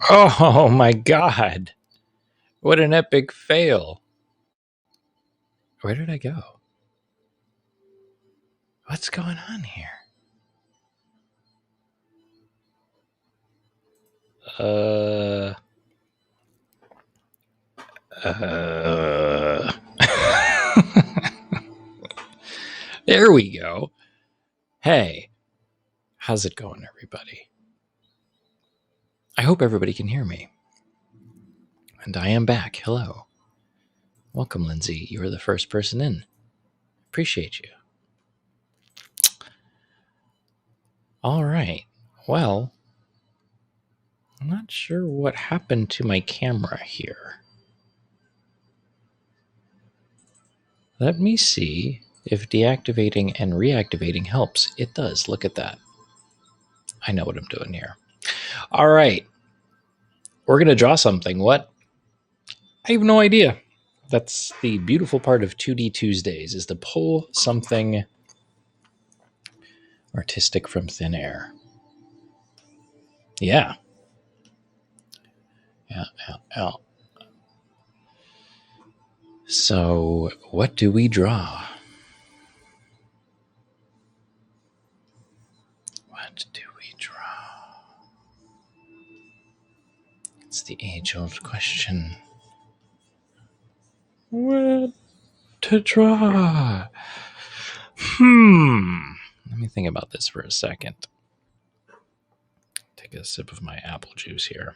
Oh my god. What an epic fail. Where did I go? What's going on here? Uh. There we go. Hey, how's it going, everybody? I hope everybody can hear me. And I am back. Hello. Welcome, Lindsay. You were the first person in. Appreciate you. All right. Well, I'm not sure what happened to my camera here. Let me see if deactivating and reactivating helps. It does. Look at that. I know what I'm doing here. All right. We're going to draw something. What? I have no idea. That's the beautiful part of 2D Tuesdays, is to pull something artistic from thin air. Yeah. Yeah. So, what do we draw? What do we draw? It's the age-old question. What to draw? Let me think about this for a second. Take a sip of my apple juice here.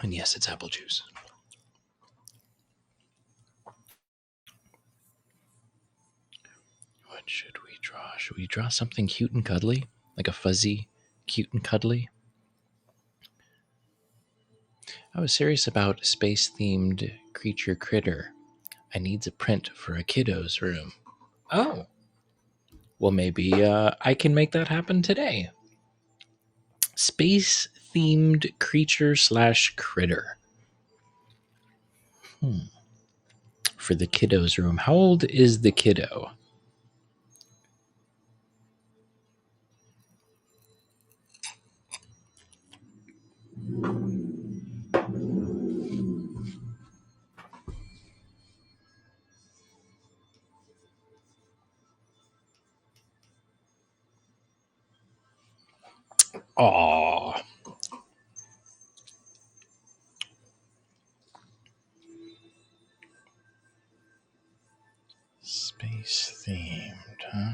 And yes, it's apple juice. What should we draw? Should we draw something cute and cuddly? Like a fuzzy, cute and cuddly? I was serious about space-themed creature critter. I needs a print for a kiddo's room. Oh. Well, maybe I can make that happen today. Space-themed creature / critter. For the kiddo's room. How old is the kiddo? Aww. Space themed, huh?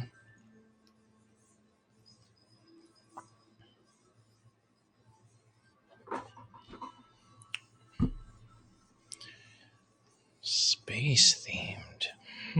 Space themed. I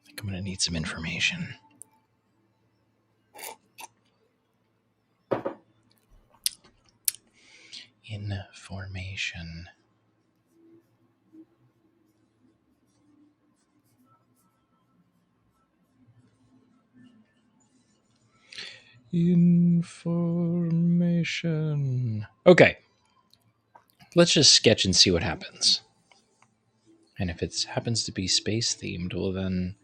think I'm going to need some information. Information. Okay. Let's just sketch and see what happens. And if it happens to be space themed, well, then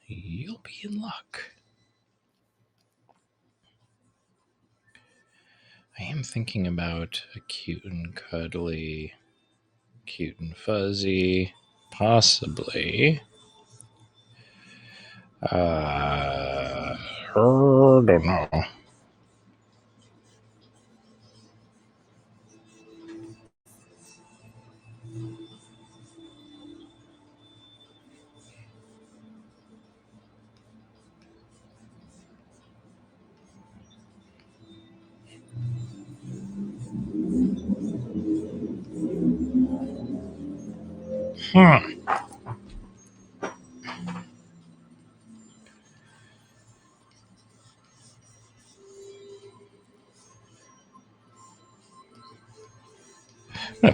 you'll be in luck. I am thinking about a cute and cuddly, cute and fuzzy, possibly. I don't know.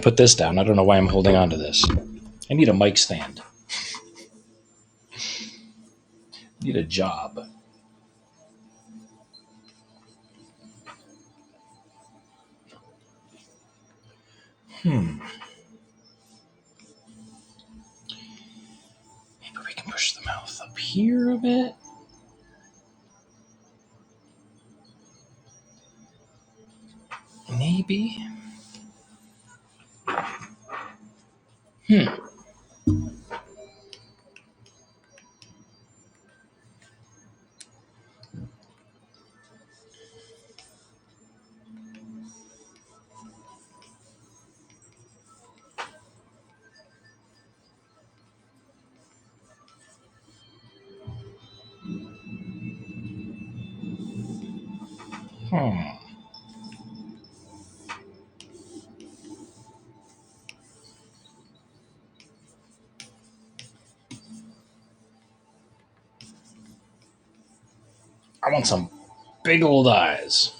put this down. I don't know why I'm holding on to this. I need a mic stand. I need a job. Maybe we can push the mouth up here a bit. Maybe. I want some big old eyes.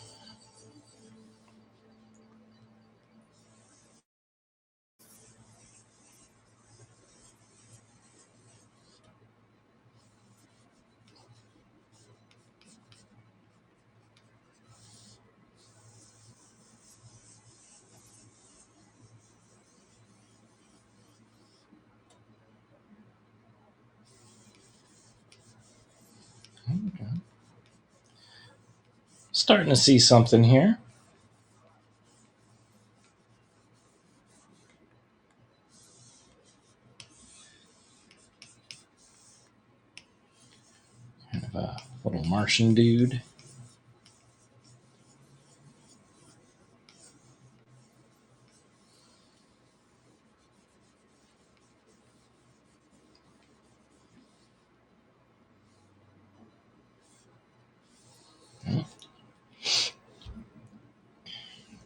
Starting to see something here. Kind of a little Martian dude.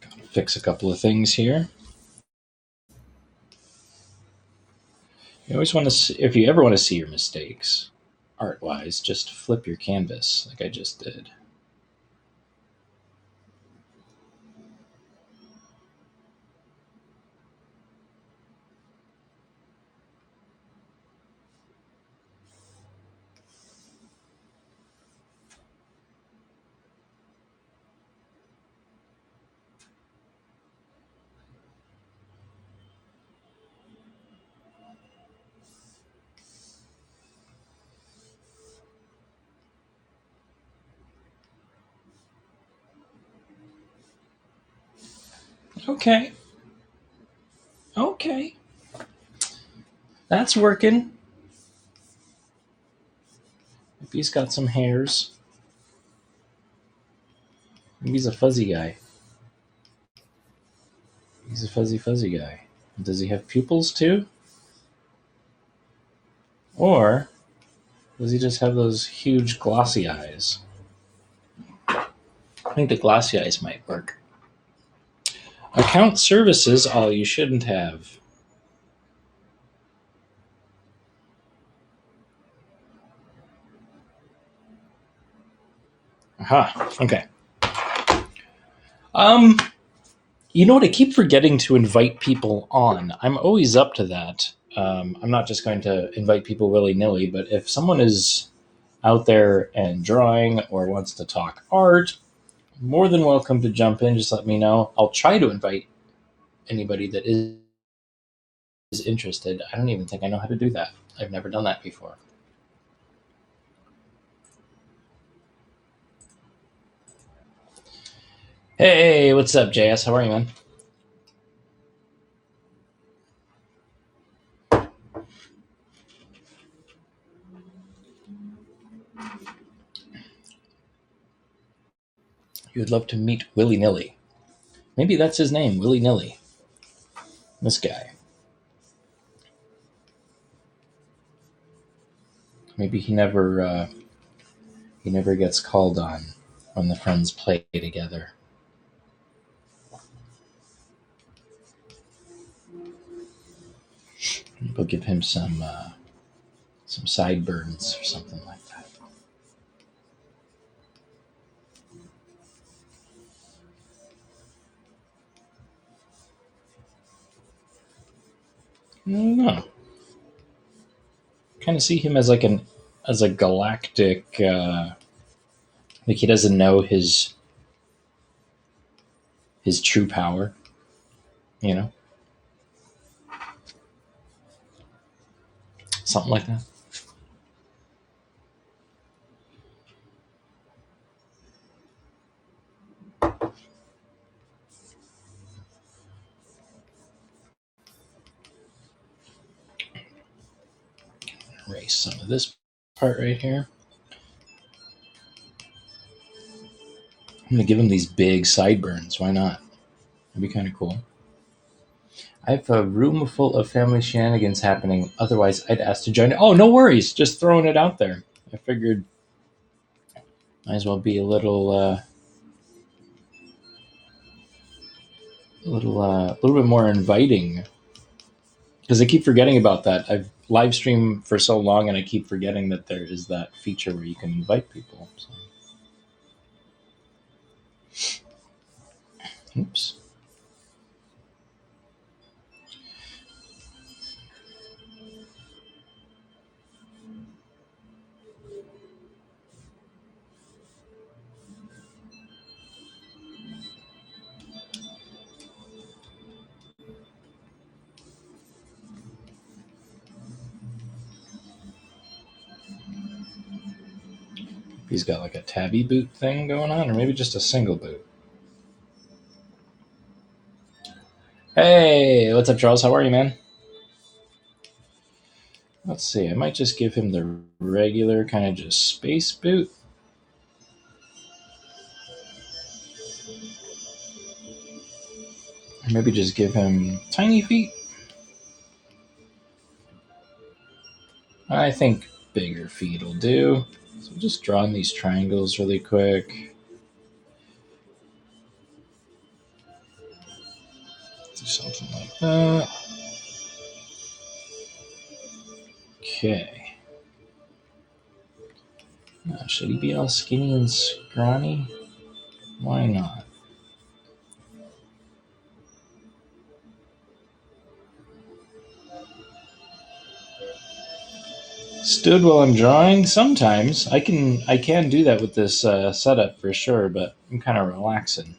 Gotta fix a couple of things here. You always want to see, if you ever want to see your mistakes, art-wise, just flip your canvas like I just did. Okay. Okay. That's working. If he's got some hairs. Maybe he's a fuzzy guy. He's a fuzzy guy. Does he have pupils too? Or does he just have those huge glossy eyes? I think the glossy eyes might work. Account services, all you shouldn't have. Aha, okay. You know what? I keep forgetting to invite people on. I'm always up to that. I'm not just going to invite people willy nilly, but if someone is out there and drawing or wants to talk art, more than welcome to jump in. Just let me know. I'll try to invite anybody that is interested. I don't even think I know how to do that. I've never done that before. Hey, what's up, JS? How are you, man? You'd love to meet Willy Nilly. Maybe that's his name, Willy Nilly. This guy. Maybe he never gets called on when the friends play together. We'll give him some sideburns or something like that. I don't know. Kind of see him as like as a galactic. Like he doesn't know his true power. You know, something like that. Erase some of this part right here. I'm gonna give him these big sideburns. Why not? That'd be kind of cool. I have a room full of family shenanigans happening. Otherwise, I'd ask to join. Oh, no worries. Just throwing it out there. I figured might as well be a little bit more inviting because I keep forgetting about that. I've live streamed for so long, and I keep forgetting that there is that feature where you can invite people. So. Oops. He's got like a tabby boot thing going on, or maybe just a single boot. Hey, what's up, Charles? How are you, man? Let's see. I might just give him the regular kind of just space boot. Or maybe just give him tiny feet. I think bigger feet will do. So just drawing these triangles really quick. Do something like that. Okay. Now, should he be all skinny and scrawny? Why not? Stood while I'm drawing? Sometimes. I can do that with this setup for sure, but I'm kind of relaxing.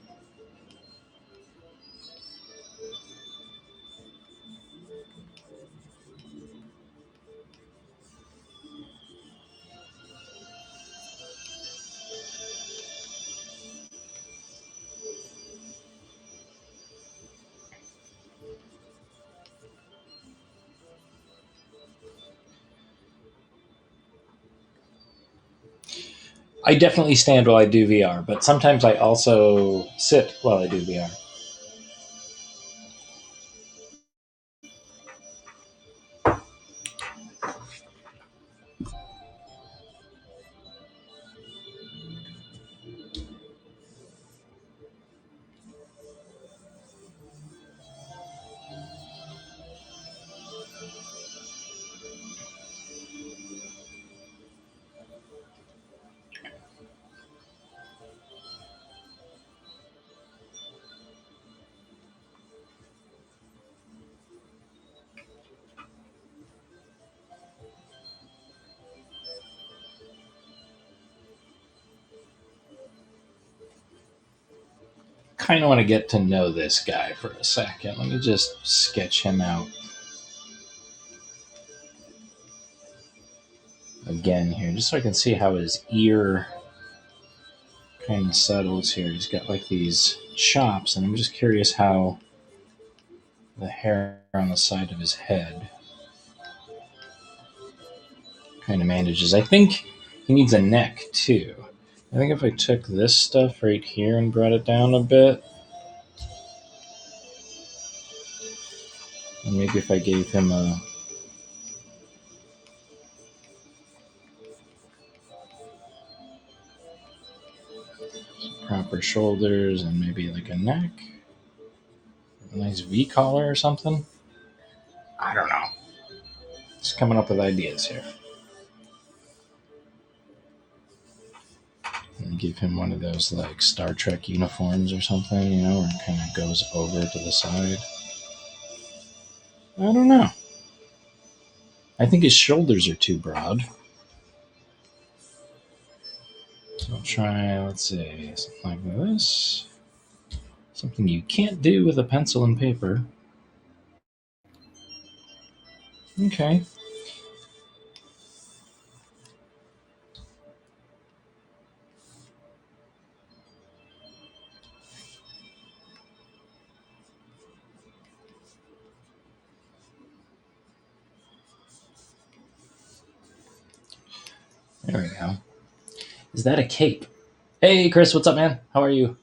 I definitely stand while I do VR, but sometimes I also sit while I do VR. Kind of want to get to know this guy for a second. Let me just sketch him out again here, just so I can see how his ear kind of settles here. He's got like these chops, and I'm just curious how the hair on the side of his head kind of manages. I think he needs a neck too. I think if I took this stuff right here and brought it down a bit, and maybe if I gave him a proper shoulders and maybe like a neck, a nice V collar or something. I don't know. Just coming up with ideas here. And give him one of those like Star Trek uniforms or something, where it kind of goes over to the side. I don't know. I think his shoulders are too broad. So I'll try, let's say, something like this. Something you can't do with a pencil and paper. Okay. There we go. Is that a cape? Hey, Chris, what's up, man? How are you?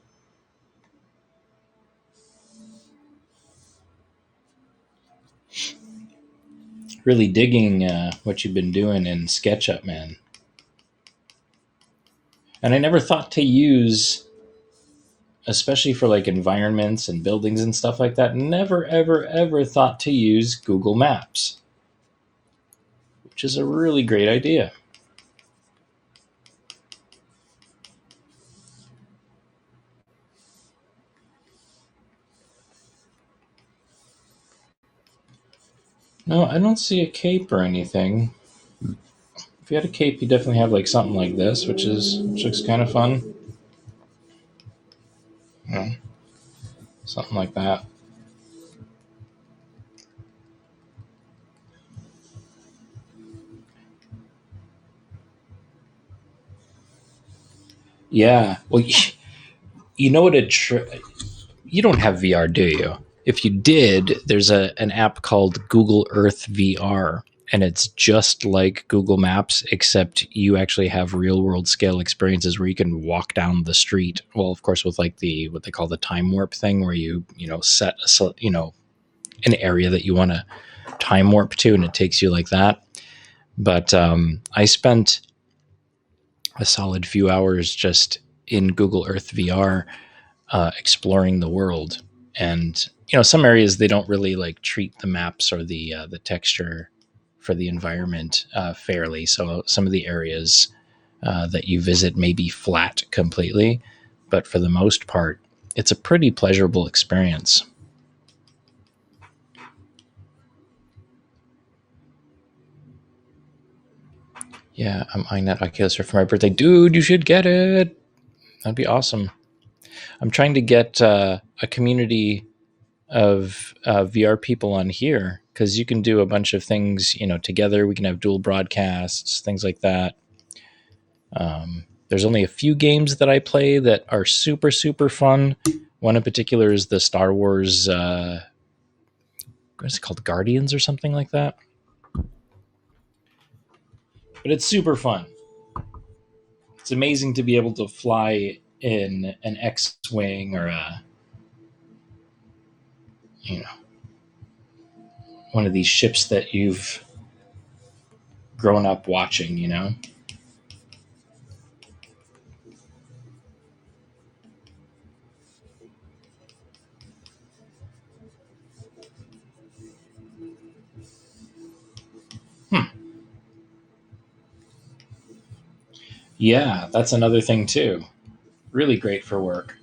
Really digging what you've been doing in SketchUp, man. And I never thought to use, especially for like environments and buildings and stuff like that, never, ever, ever thought to use Google Maps, which is a really great idea. No, I don't see a cape or anything. If you had a cape, you definitely have like something like this, which looks kind of fun. Yeah, something like that. Yeah. Well, you know what you don't have VR, do you? If you did, there's an app called Google Earth VR, and it's just like Google Maps, except you actually have real world scale experiences where you can walk down the street. Well, of course, with like the what they call the time warp thing, where you know set an area that you want to time warp to, and it takes you like that. But I spent a solid few hours just in Google Earth VR, exploring the world. And some areas they don't really like treat the maps or the texture for the environment fairly. So some of the areas that you visit may be flat completely, but for the most part, it's a pretty pleasurable experience. Yeah, I'm eyeing that Oculus Rift for my birthday, dude. You should get it. That'd be awesome. I'm trying to get a community of VR people on here because you can do a bunch of things, together. We can have dual broadcasts, things like that. There's only a few games that I play that are super, super fun. One in particular is the Star Wars, what is it called, Guardians or something like that. But it's super fun. It's amazing to be able to fly in an X-wing or you know, one of these ships that you've grown up watching. Hmm. Yeah, that's another thing too. Really great for work.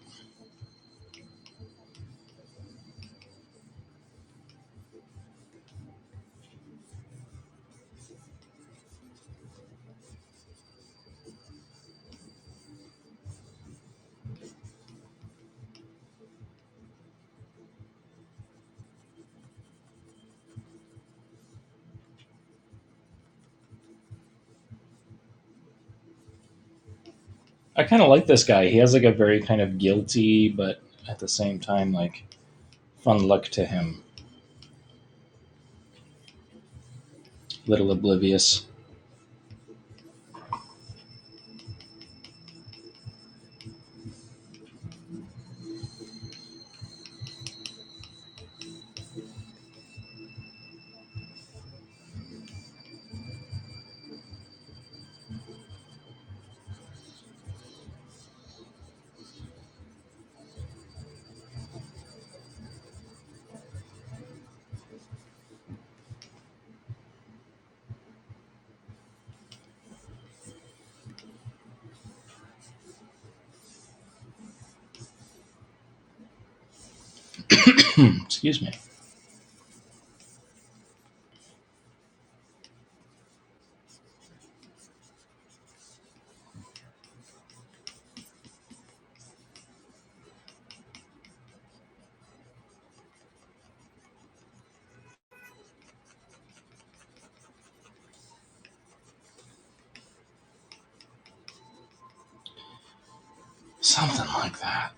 I kind of like this guy. He has like a very kind of guilty, but at the same time, like fun look to him. Little oblivious. Excuse me. Something like that.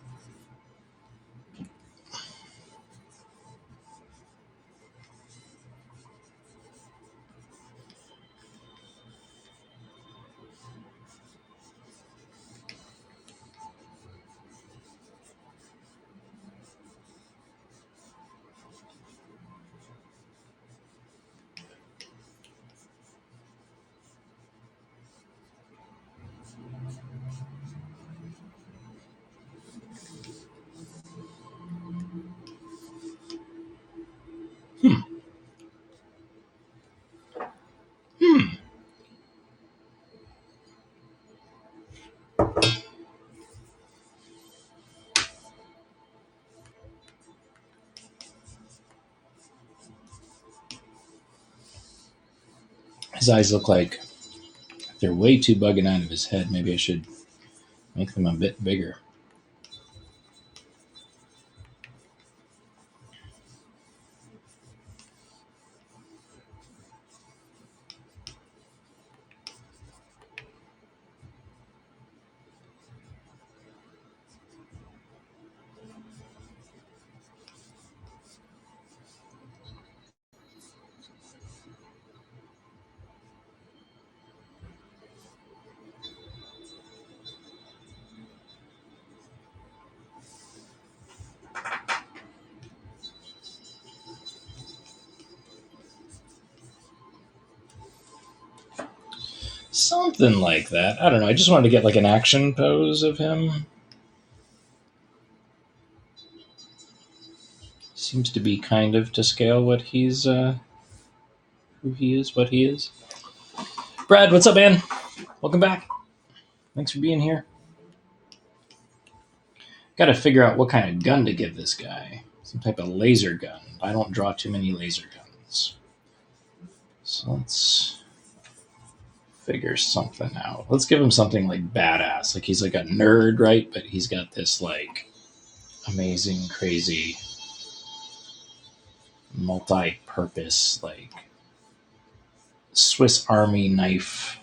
His eyes look like they're way too bugging out of his head. Maybe I should make them a bit bigger. Something like that. I don't know. I just wanted to get like an action pose of him. Seems to be kind of to scale what he's, who he is, what he is. Brad, what's up, man? Welcome back. Thanks for being here. Got to figure out what kind of gun to give this guy. Some type of laser gun. I don't draw too many laser guns. So let's figure something out. Let's give him something like badass. Like he's like a nerd, right? But he's got this like amazing, crazy, multi-purpose, like Swiss Army knife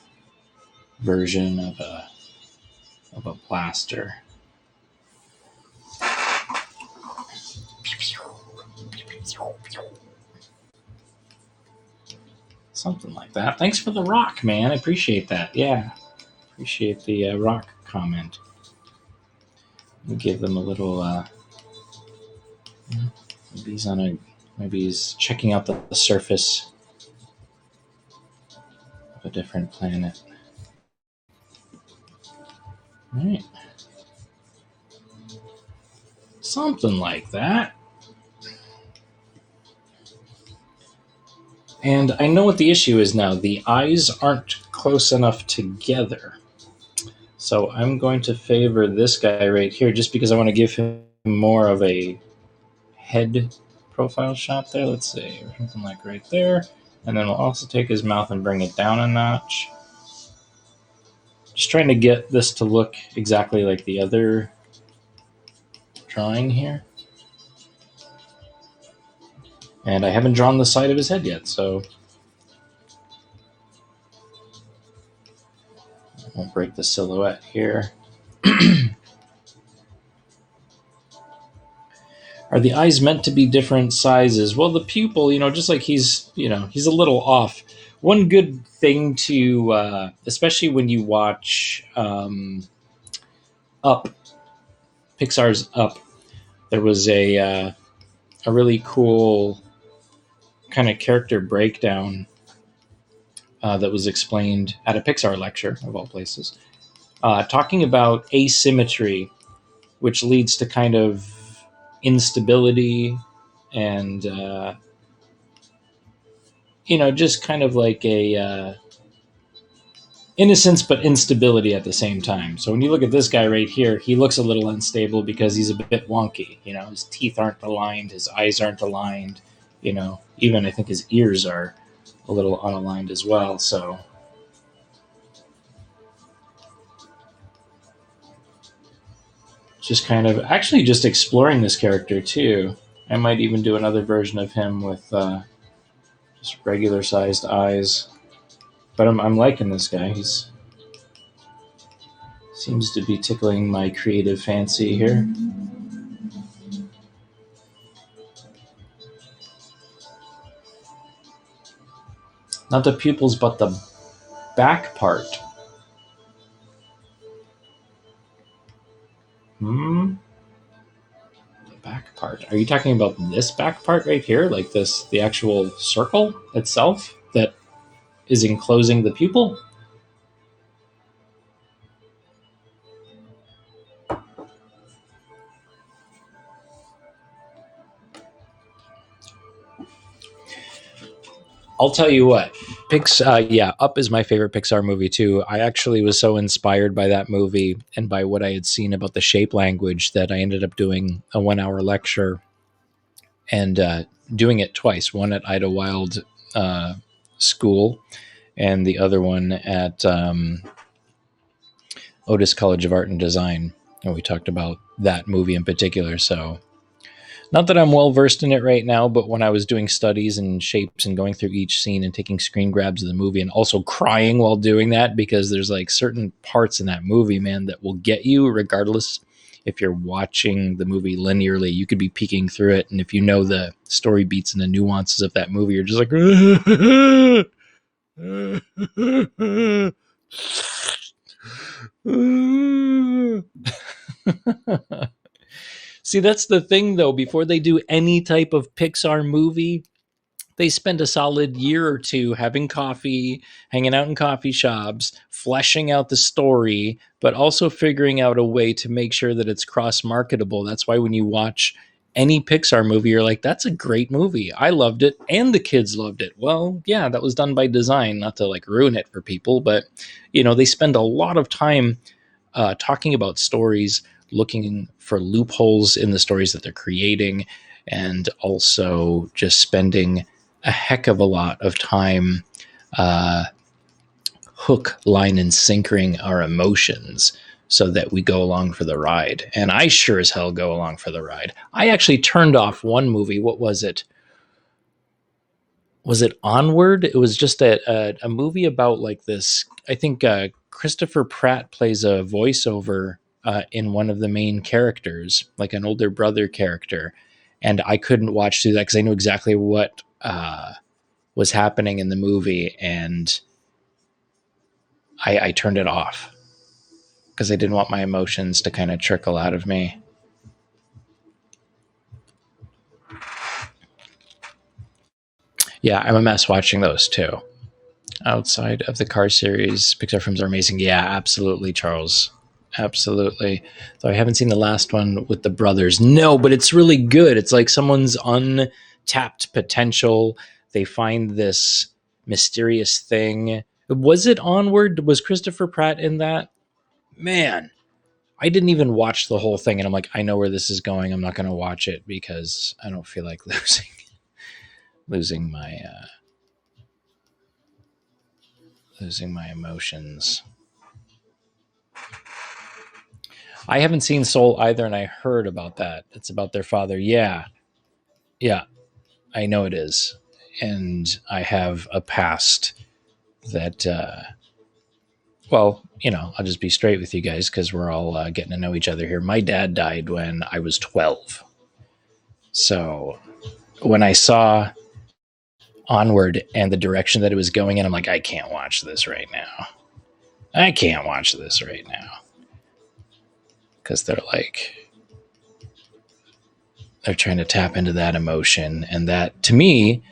version of a blaster. Something like that. Thanks for the rock, man. I appreciate that. Yeah. Appreciate the rock comment. We'll give them a little, maybe he's checking out the surface of a different planet. All right. Something like that. And I know what the issue is now. The eyes aren't close enough together. So I'm going to favor this guy right here just because I want to give him more of a head profile shot there. Let's see, something like right there. And then we'll also take his mouth and bring it down a notch. Just trying to get this to look exactly like the other drawing here. And I haven't drawn the side of his head yet, so I won't break the silhouette here. Are the eyes meant to be different sizes? Well, the pupil, just like he's a little off. One good thing to, especially when you watch Up, Pixar's Up, there was a really cool kind of character breakdown that was explained at a Pixar lecture, of all places, talking about asymmetry, which leads to kind of instability and, just kind of like a innocence but instability at the same time. So when you look at this guy right here, he looks a little unstable because he's a bit wonky. His teeth aren't aligned, his eyes aren't aligned, even I think his ears are a little unaligned as well. So just kind of actually just exploring this character too. I might even do another version of him with just regular sized eyes. But I'm liking this guy. He Seems to be tickling my creative fancy here. Not the pupils, but the back part. The back part. Are you talking about this back part right here? Like this, the actual circle itself that is enclosing the pupil? I'll tell you what. Up is my favorite Pixar movie too. I actually was so inspired by that movie and by what I had seen about the shape language that I ended up doing a 1 hour lecture and doing it twice. One at Idlewild School, and the other one at Otis College of Art and Design. And we talked about that movie in particular. So not that I'm well versed in it right now, but when I was doing studies and shapes and going through each scene and taking screen grabs of the movie and also crying while doing that, because there's like certain parts in that movie, man, that will get you regardless if you're watching the movie linearly. You could be peeking through it, and if you know the story beats and the nuances of that movie, you're just like See, that's the thing though. Before they do any type of Pixar movie, they spend a solid year or two having coffee, hanging out in coffee shops, fleshing out the story, but also figuring out a way to make sure that it's cross marketable. That's why when you watch any Pixar movie, you're like, that's a great movie. I loved it, and the kids loved it. Well, yeah, that was done by design, not to like ruin it for people, but they spend a lot of time talking about stories, looking for loopholes in the stories that they're creating, and also just spending a heck of a lot of time hook, line, and sinkering our emotions so that we go along for the ride. And I sure as hell go along for the ride. I actually turned off one movie. What was it? Was it Onward? It was just a movie about like this. I think Christopher Pratt plays a voiceover in one of the main characters, like an older brother character. And I couldn't watch through that because I knew exactly what was happening in the movie, and I turned it off because I didn't want my emotions to kind of trickle out of me. Yeah, I'm a mess watching those too. Outside of the Cars series, Pixar films are amazing. Yeah, absolutely, Charles. Absolutely. So I haven't seen the last one with the brothers. No, but it's really good. It's like someone's untapped potential. They find this mysterious thing. Was it Onward? Was Christopher Pratt in that? Man, I didn't even watch the whole thing, and I'm like, I know where this is going. I'm not going to watch it because I don't feel like losing my emotions. I haven't seen Soul either, and I heard about that. It's about their father. Yeah, I know it is, and I have a past that. Well, I'll just be straight with you guys because we're all getting to know each other here. My dad died when I was 12, so when I saw Onward and the direction that it was going in, I'm like, I can't watch this right now. I can't watch this right now because they're trying to tap into that emotion, and that to me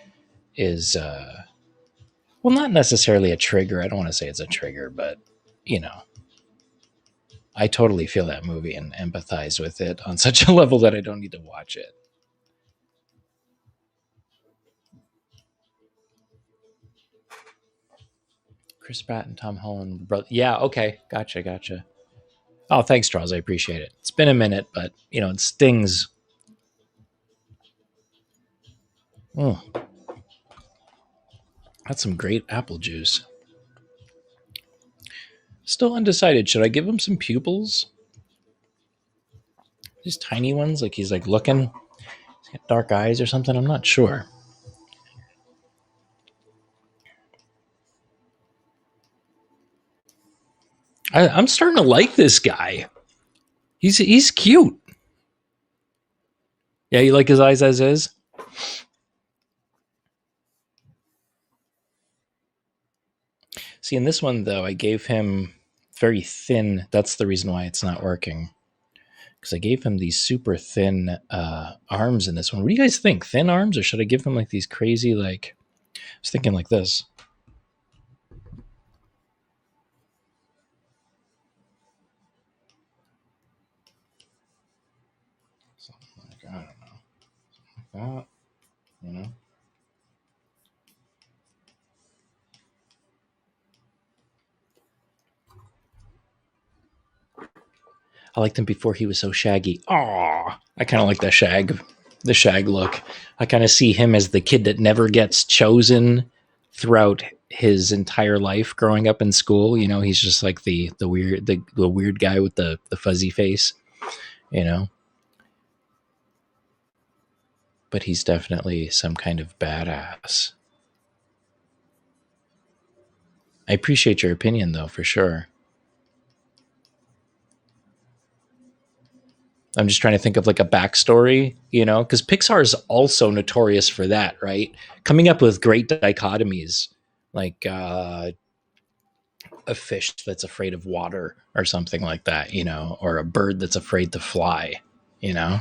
is well, not necessarily a trigger. I don't want to say it's a trigger, but I totally feel that movie and empathize with it on such a level that I don't need to watch it. Chris Pratt and Tom Holland, brother. Yeah, okay, gotcha. Oh, thanks, Charles. I appreciate it. It's been a minute, but it stings. Oh, that's some great apple juice. Still undecided. Should I give him some pupils? These tiny ones, like he's like looking. He's got dark eyes or something. I'm not sure. I'm starting to like this guy. He's cute. Yeah, you like his eyes as is? See, in this one, though, I gave him very thin. That's the reason why it's not working. Because I gave him these super thin arms in this one. What do you guys think? Thin arms? Or should I give him like these crazy, like, I was thinking like this. Something like, I don't know. Something like that, you know? I liked him before he was so shaggy. Aww. I kind of like the shag look. I kind of see him as the kid that never gets chosen throughout his entire life growing up in school. You know, he's just like the weird guy with the fuzzy face, you know. But he's definitely some kind of badass. I appreciate your opinion though, for sure. I'm just trying to think of like a backstory, you know, because Pixar is also notorious for that, right? Coming up with great dichotomies, like a fish that's afraid of water or something like that, you know, or a bird that's afraid to fly, you know.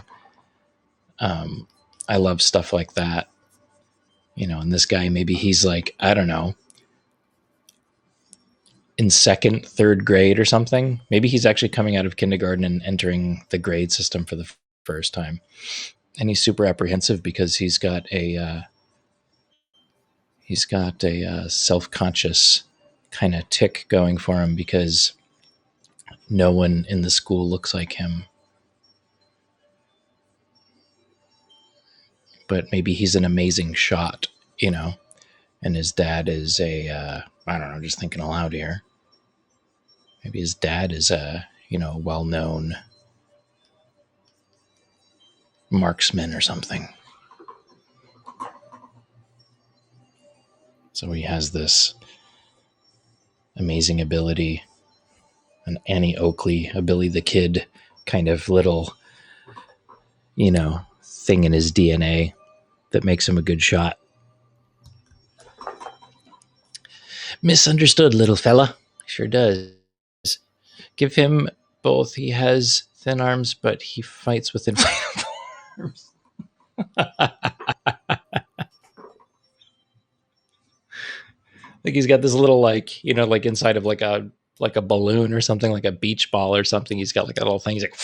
Um, I love stuff like that, you know. And this guy, maybe he's like, I don't know, in second, third grade or something. Maybe he's actually coming out of kindergarten and entering the grade system for the first time. And he's super apprehensive because he's got a self-conscious kind of tick going for him because no one in the school looks like him. But maybe he's an amazing shot, you know, and his dad is I don't know, just thinking aloud here. Maybe his dad is a, you know, well-known marksman or something. So he has this amazing ability, an Annie Oakley, a Billy the Kid kind of little, you know, thing in his DNA that makes him a good shot. Misunderstood, little fella. Sure does. Give him both. He has thin arms, but he fights with inflatable arms. Like he's got this little, like, you know, like inside of like a balloon or something, like a beach ball or something. He's got like a little thing. He's like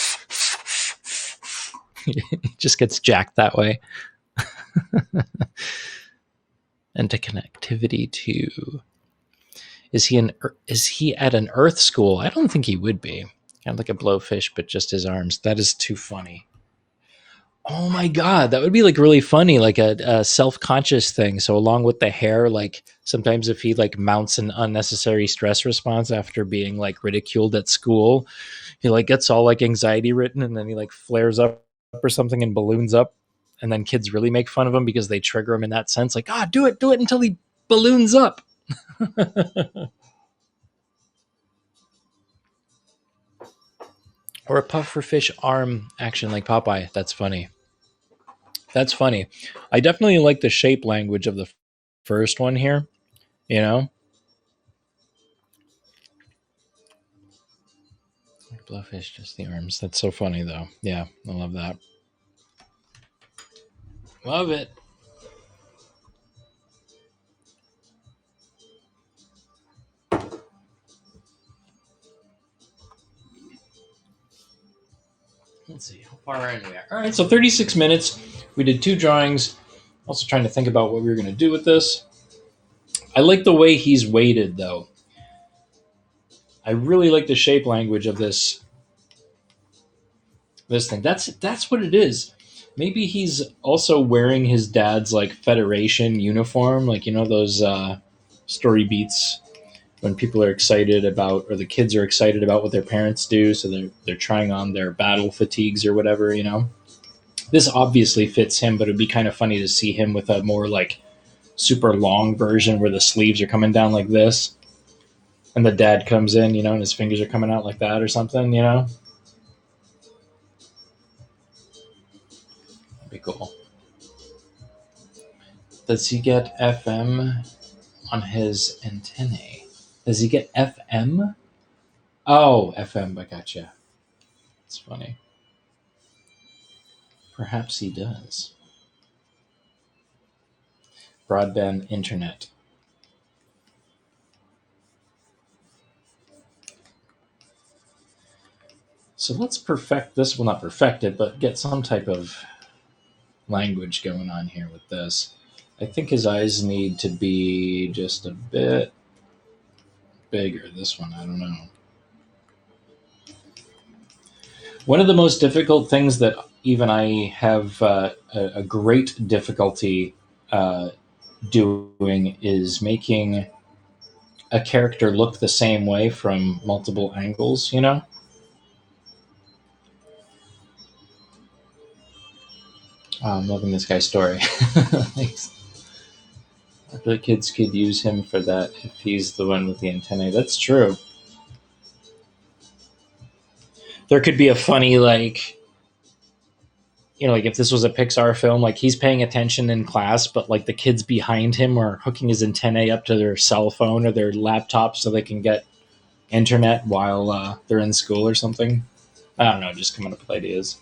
he just gets jacked that way. And to connectivity to, is he at an Earth school? I don't think he would be. Kind of like a blowfish, but just his arms. That is too funny. Oh my god, that would be like really funny, like a self-conscious thing. So along with the hair, like sometimes if he like mounts an unnecessary stress response after being like ridiculed at school, he like gets all like anxiety ridden, and then he like flares up or something and balloons up, and then kids really make fun of him because they trigger him in that sense, like, ah, do it until he balloons up. Or a pufferfish arm action like Popeye. That's funny. That's funny. I definitely like the shape language of the first one here, you know? Blowfish, just the arms. That's so funny, though. Yeah, I love that. Love it. Let's see, how far are we at? All right, so 36 minutes. We did 2 drawings. Also trying to think about what we were going to do with this. I like the way he's weighted, though. I really like the shape language of this thing. That's what it is. Maybe he's also wearing his dad's like Federation uniform, like, you know, those story beats when people are excited about, or the kids are excited about what their parents do, so they're trying on their battle fatigues or whatever, you know. This obviously fits him, but it'd be kind of funny to see him with a more like super long version where the sleeves are coming down like this. And the dad comes in, you know, and his fingers are coming out like that or something, you know? That'd be cool. Does he get FM on his antennae? Does he get FM? Oh, FM, I gotcha. It's funny. Perhaps he does. Broadband internet. So let's perfect this. Well, not perfect it, but get some type of language going on here with this. I think his eyes need to be just a bit bigger. This one, I don't know. One of the most difficult things that even I have a great difficulty doing is making a character look the same way from multiple angles, you know? Oh, I'm loving this guy's story. Thanks. I feel like kids could use him for that if he's the one with the antennae. That's true. There could be a funny, like, you know, like if this was a Pixar film, like he's paying attention in class, but like the kids behind him are hooking his antennae up to their cell phone or their laptop so they can get internet while they're in school or something. I don't know, just coming up with ideas.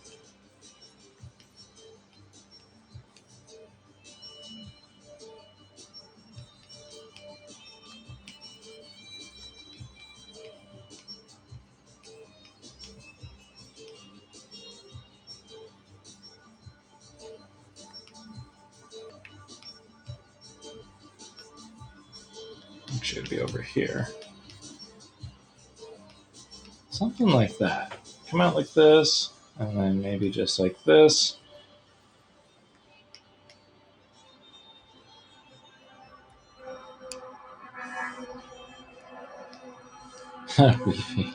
Should be over here. Something like that. Come out like this, and then maybe just like this. Weefy.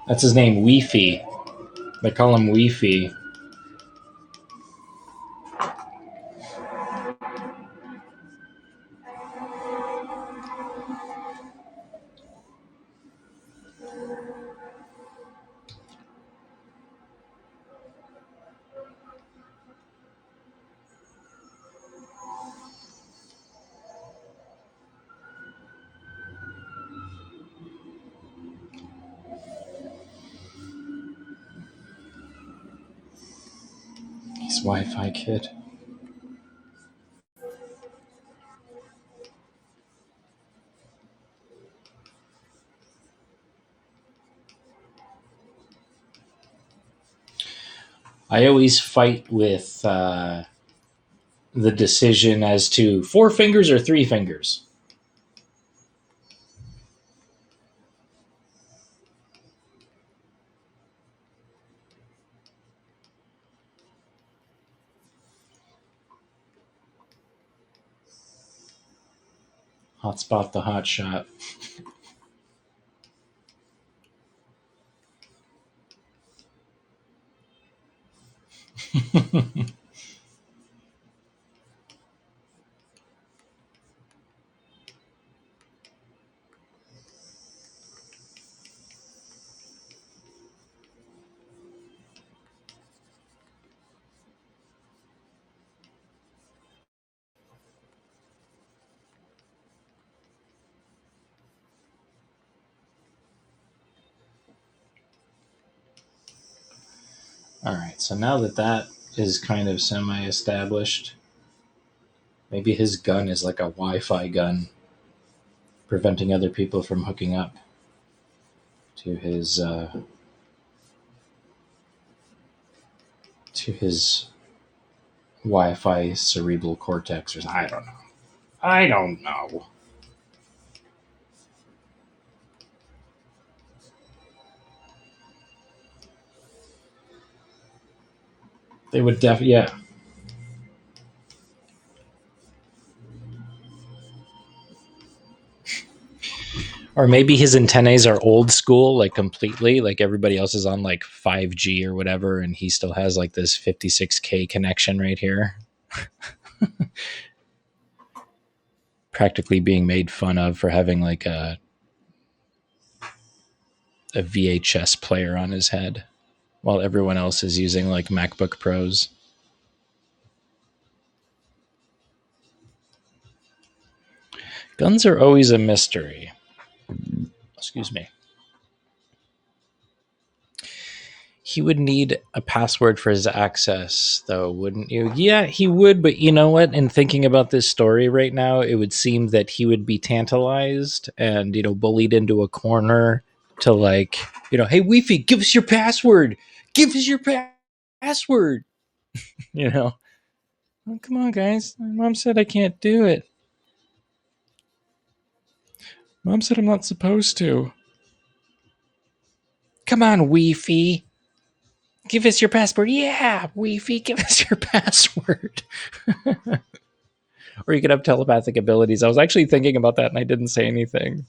That's his name, Weefy. They call him Weefy. He's Wi-Fi kid. I always fight with the decision as to 4 fingers or 3 fingers. Hotspot the hot shot. All right, so now that that is kind of semi-established, maybe his gun is like a Wi-Fi gun, preventing other people from hooking up to his Wi-Fi cerebral cortex, or I don't know. I don't know. They would yeah. Or maybe his antennae are old school, like completely, like everybody else is on like 5G or whatever, and he still has like this 56K connection right here. practically being made fun of for having like a VHS player on his head while everyone else is using like MacBook Pros. Guns are always a mystery. Excuse me. He would need a password for his access, though, wouldn't you? Yeah, he would, but you know what? In thinking about this story right now, it would seem that he would be tantalized and, bullied into a corner to like, hey, Wi-Fi, give us your password. Give us your password. Oh, come on, guys. Mom said I can't do it. Mom said I'm not supposed to. Come on, Wi-Fi. Give us your password. Yeah, Wi-Fi, give us your password. Or you could have telepathic abilities. I was actually thinking about that and I didn't say anything.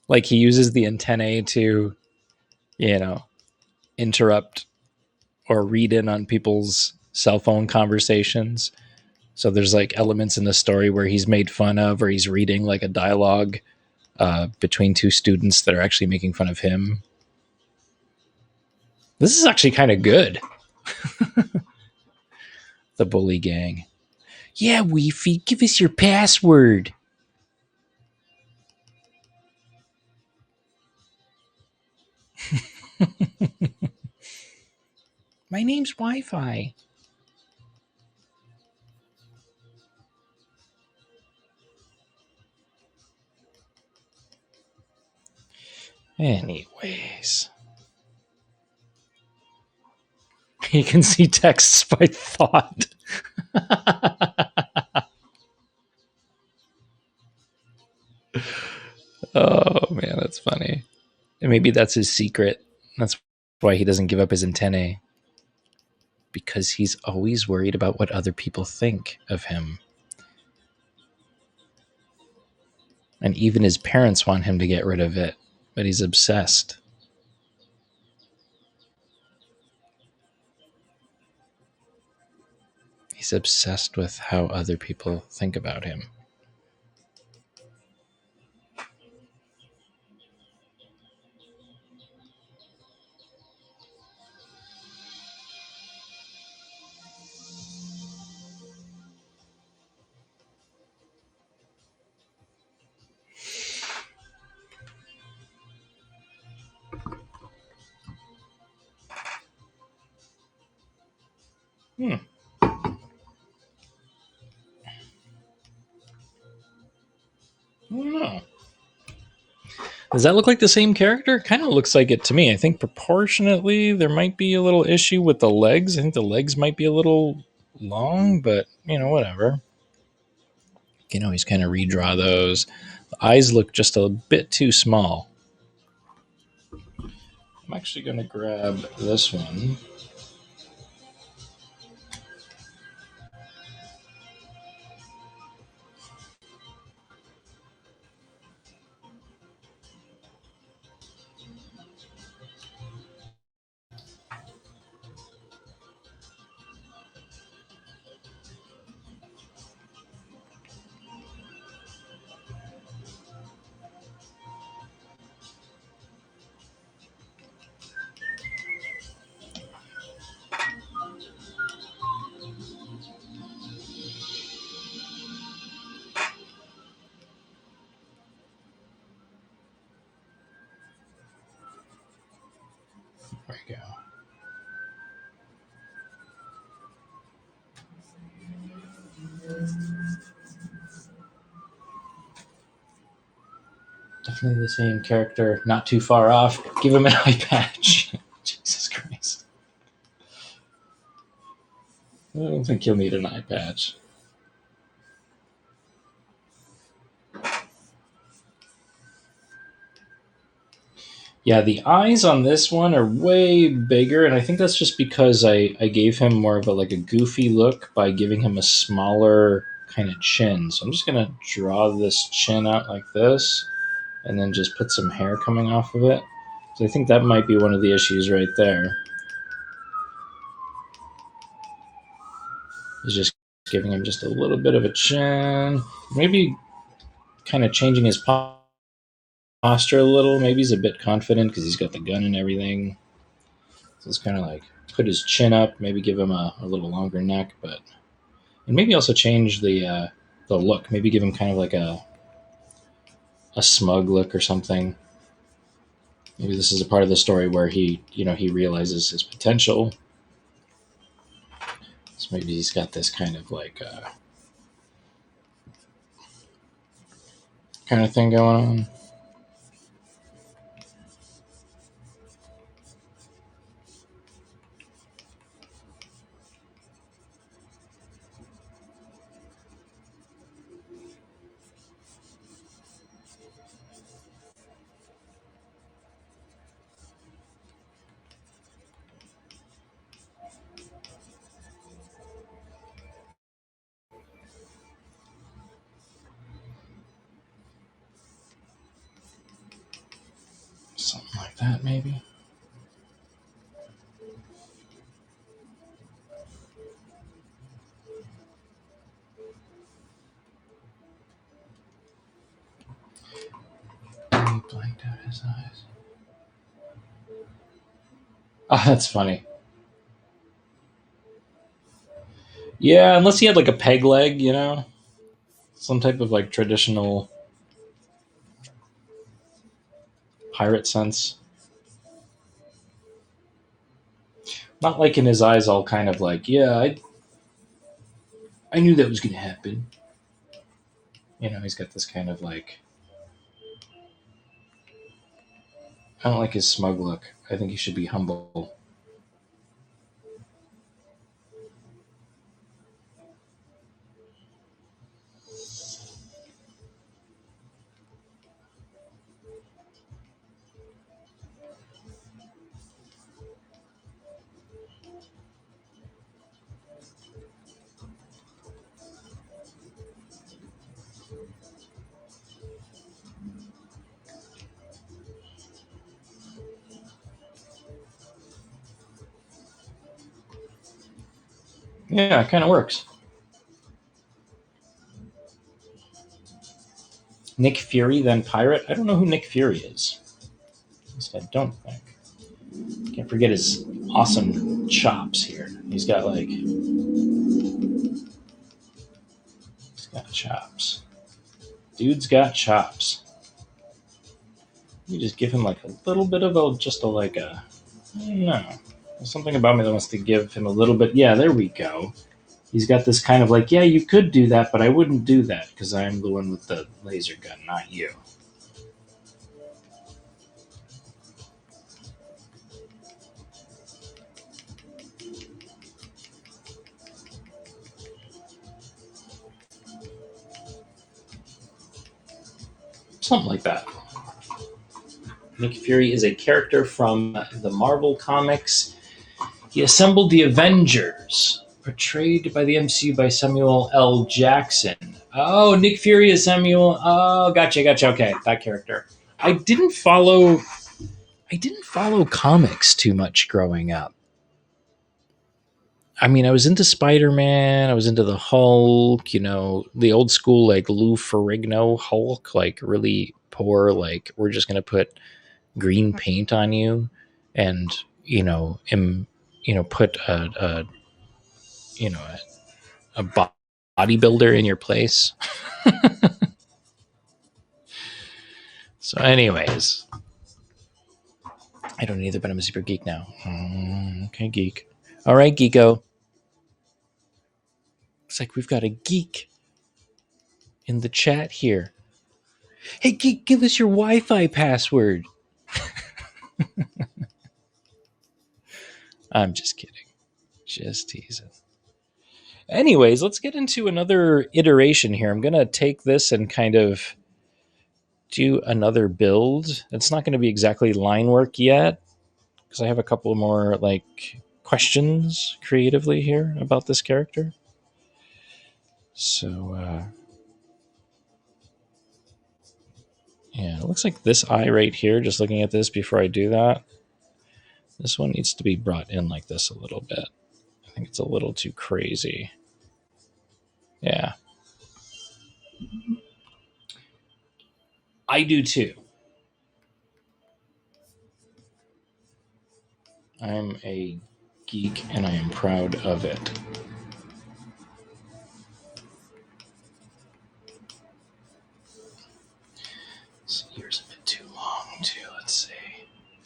Like he uses the antennae to, interrupt or read in on people's cell phone conversations. So there's like elements in the story where he's made fun of or he's reading like a dialogue between two students that are actually making fun of him. This is actually kind of good. The bully gang. Yeah, Wi-Fi, give us your password. My name's Wi-Fi. Anyways. You can see texts by thought. Oh, man, that's funny. And maybe that's his secret. That's why he doesn't give up his antennae. Because he's always worried about what other people think of him. And even his parents want him to get rid of it, but he's obsessed. He's obsessed with how other people think about him. I don't know. Does that look like the same character? Kind of looks like it to me. I think proportionately there might be a little issue with the legs. I think the legs might be a little long, but whatever. You can always kind of redraw those. The eyes look just a bit too small. I'm actually going to grab this one. There we go. Definitely the same character, not too far off. Give him an eye patch. Jesus Christ. I don't think he'll need an eye patch. Yeah, the eyes on this one are way bigger, and I think that's just because I gave him more of a goofy look by giving him a smaller kind of chin. So I'm just gonna draw this chin out like this, and then just put some hair coming off of it. So I think that might be one of the issues right there. Is just giving him just a little bit of a chin. Maybe kind of changing his posture a little. Maybe he's a bit confident because he's got the gun and everything. So it's kind of like put his chin up, maybe give him a little longer neck, and maybe also change the look. Maybe give him kind of like a smug look or something. Maybe this is a part of the story where he realizes his potential. So maybe he's got this kind of like kind of thing going on. Something like that, maybe. He blanked out his eyes. Oh, that's funny. Yeah, unless he had like a peg leg, some type of like traditional pirate sense. Not like in his eyes, all kind of like, yeah, I knew that was going to happen. He's got this kind of like, I don't like his smug look. I think he should be humble. Yeah, it kind of works. Nick Fury, then pirate. I don't know who Nick Fury is. At least I don't think. Can't forget his awesome chops here. He's got chops. Dude's got chops. You just give him like a little bit of I don't know. There's something about me that wants to give him a little bit. Yeah, there we go. He's got this kind of like, yeah, you could do that, but I wouldn't do that because I'm the one with the laser gun, not you. Something like that. Nick Fury is a character from the Marvel Comics. He assembled the Avengers, portrayed by the MCU by Samuel L. Jackson. Oh, Nick Fury is Samuel. Oh, gotcha. Okay, that character. I didn't follow comics too much growing up. I mean, I was into Spider-Man, I was into the Hulk, the old school like Lou Ferrigno Hulk, like really poor, like we're just gonna put green paint on you and put a bodybuilder in your place. So anyways, I don't either, but I'm a super geek now. Okay, geek. All right, geeko. Looks like we've got a geek in the chat here. Hey, geek, give us your Wi-Fi password. I'm just kidding. Just teasing. Anyways, let's get into another iteration here. I'm going to take this and kind of do another build. It's not going to be exactly line work yet because I have a couple more like questions creatively here about this character. So, yeah, it looks like this eye right here, just looking at this before I do that, this one needs to be brought in like this a little bit. I think it's a little too crazy. Yeah. I do too. I'm a geek and I am proud of it. This ear's a bit too long, too. Let's see.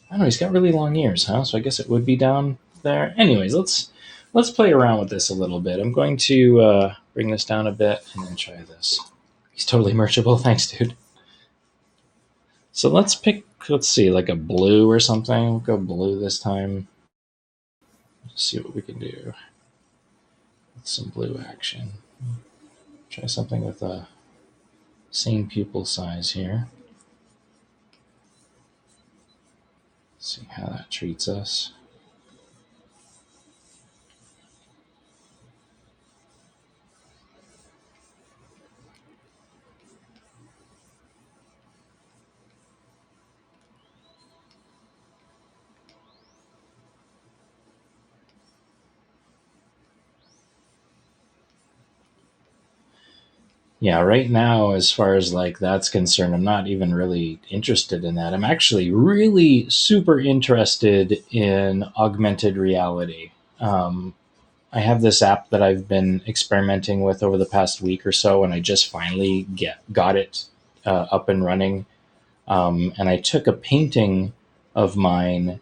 I don't know. He's got really long ears, huh? So I guess it would be down there. Anyways, let's play around with this a little bit. I'm going to bring this down a bit and then try this. He's totally merchable. Thanks, dude. So let's pick. Let's see, like a blue or something. We'll go blue this time. Let's see what we can do with some blue action. Try something with a same pupil size here. See how that treats us. Yeah, right now, as far as like that's concerned, I'm not even really interested in that. I'm actually really super interested in augmented reality. I have this app that I've been experimenting with over the past week or so, and I just finally got it up and running. And I took a painting of mine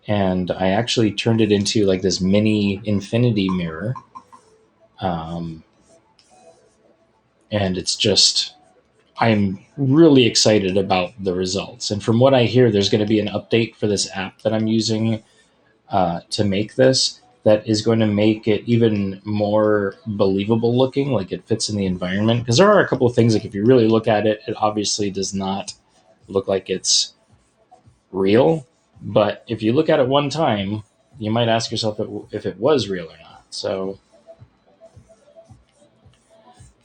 and I actually turned it into like this mini infinity mirror. Um, and it's just I'm really excited about the results. And from what I hear, there's going to be an update for this app that I'm using to make this that is going to make it even more believable looking, like it fits in the environment. Because there are a couple of things, like if you really look at it, it obviously does not look like it's real. But if you look at it one time, you might ask yourself if it was real or not. So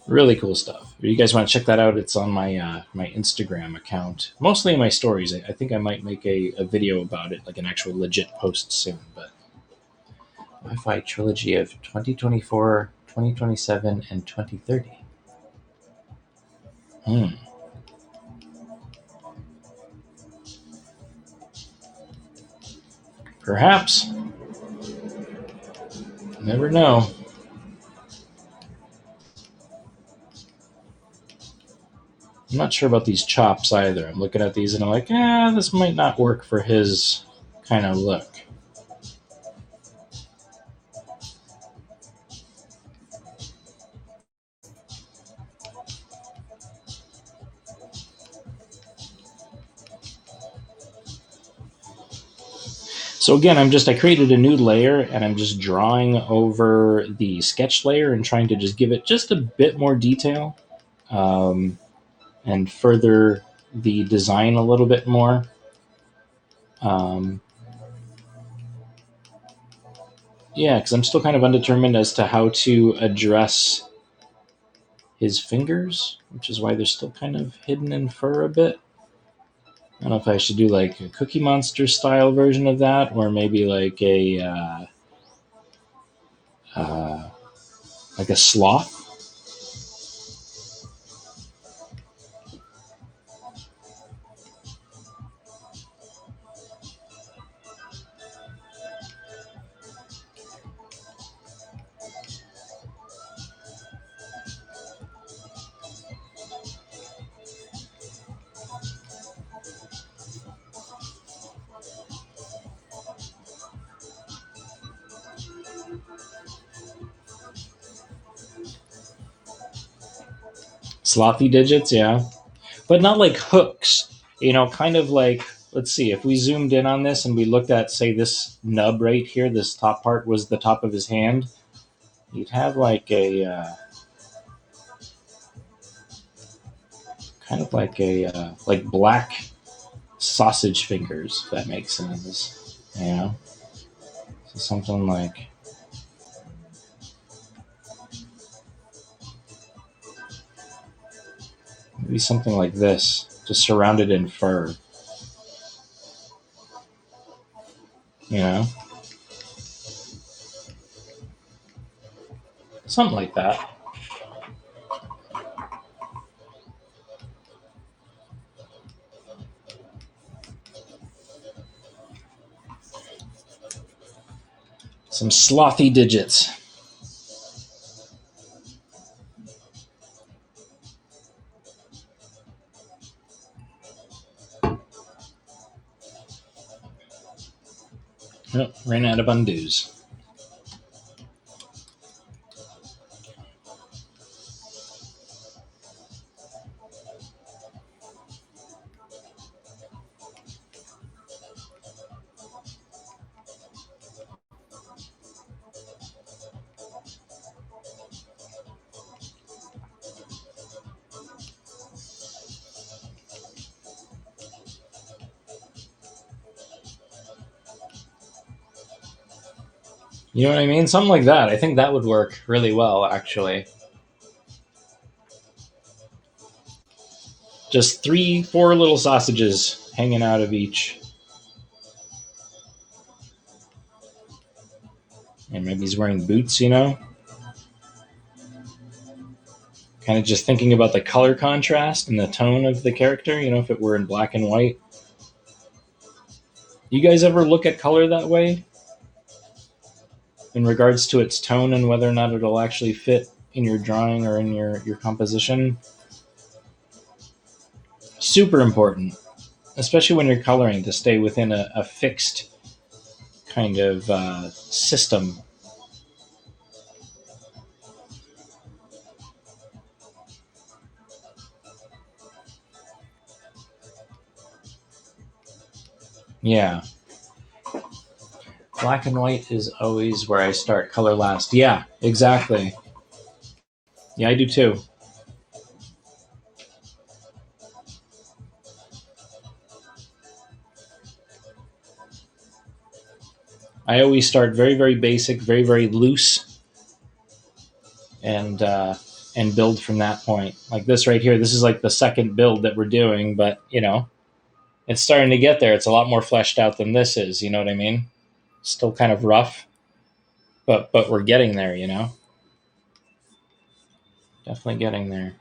really cool stuff. If you guys want to check that out, it's on my Instagram account. Mostly in my stories. I think I might make a video about it, like an actual legit post soon. But Wi-Fi trilogy of 2024, 2027, and 2030. Hmm. Perhaps. Never know. I'm not sure about these chops either. I'm looking at these and I'm like, this might not work for his kind of look. So again, I created a new layer and I'm just drawing over the sketch layer and trying to just give it just a bit more detail and further the design a little bit more. Um, yeah, because I'm still kind of undetermined as to how to address his fingers, which is why they're still kind of hidden in fur a bit. I don't know if I should do like a Cookie Monster style version of that, or maybe like uh, a sloth. Slothy digits, yeah. But not like hooks. Kind of like, let's see, if we zoomed in on this and we looked at, say, this nub right here, this top part was the top of his hand, you'd have like a kind of like a like black sausage fingers, if that makes sense. So something like maybe something like this, just surrounded in fur. You know, something like that. Some slothy digits. Oh, ran out of undos. You know what I mean? Something like that. I think that would work really well, actually. Just 3, 4 little sausages hanging out of each. And maybe he's wearing boots, you know? Kind of just thinking about the color contrast and the tone of the character, you know, if it were in black and white. You guys ever look at color that way? In regards to its tone and whether or not it'll actually fit in your drawing or in your composition? Super important, especially when you're coloring, to stay within a fixed kind of system. Yeah. Black and white is always where I start, color last. Yeah, exactly. Yeah, I do too. I always start very, very basic, very, very loose, and build from that point. Like this right here, this is like the second build that we're doing, but you know, it's starting to get there. It's a lot more fleshed out than this is. You know what I mean? Still kind of rough, but we're getting there. You know, definitely getting there.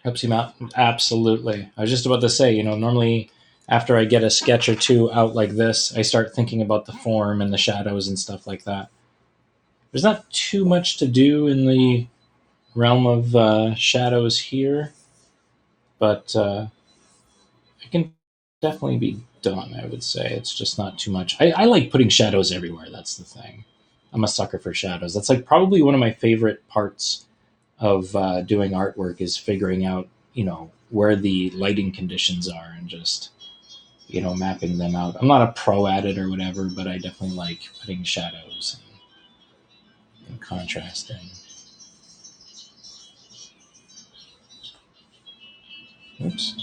Helps him out. Absolutely. I was just about to say, you know, normally after I get a sketch or two out like this, I start thinking about the form and the shadows and stuff like that. There's not too much to do in the realm of shadows here, but it can definitely be done, I would say. It's just not too much. I like putting shadows everywhere. That's the thing. I'm a sucker for shadows. That's like probably one of my favorite parts of doing artwork is figuring out, you know, where the lighting conditions are and just, you know, mapping them out. I'm not a pro at it or whatever, but I definitely like putting shadows and contrast in. Oops.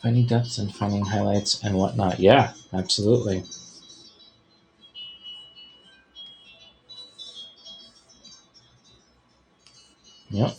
Finding depths and finding highlights and whatnot. Yeah, absolutely. Yep.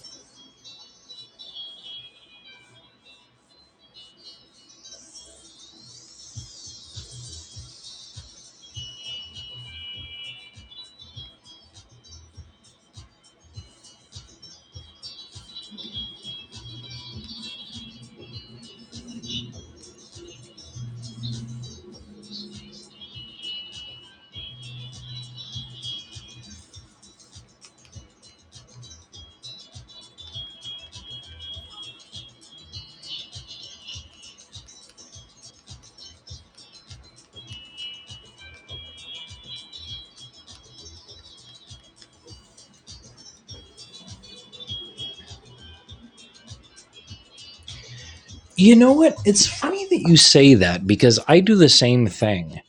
You know what? It's funny that you say that because I do the same thing.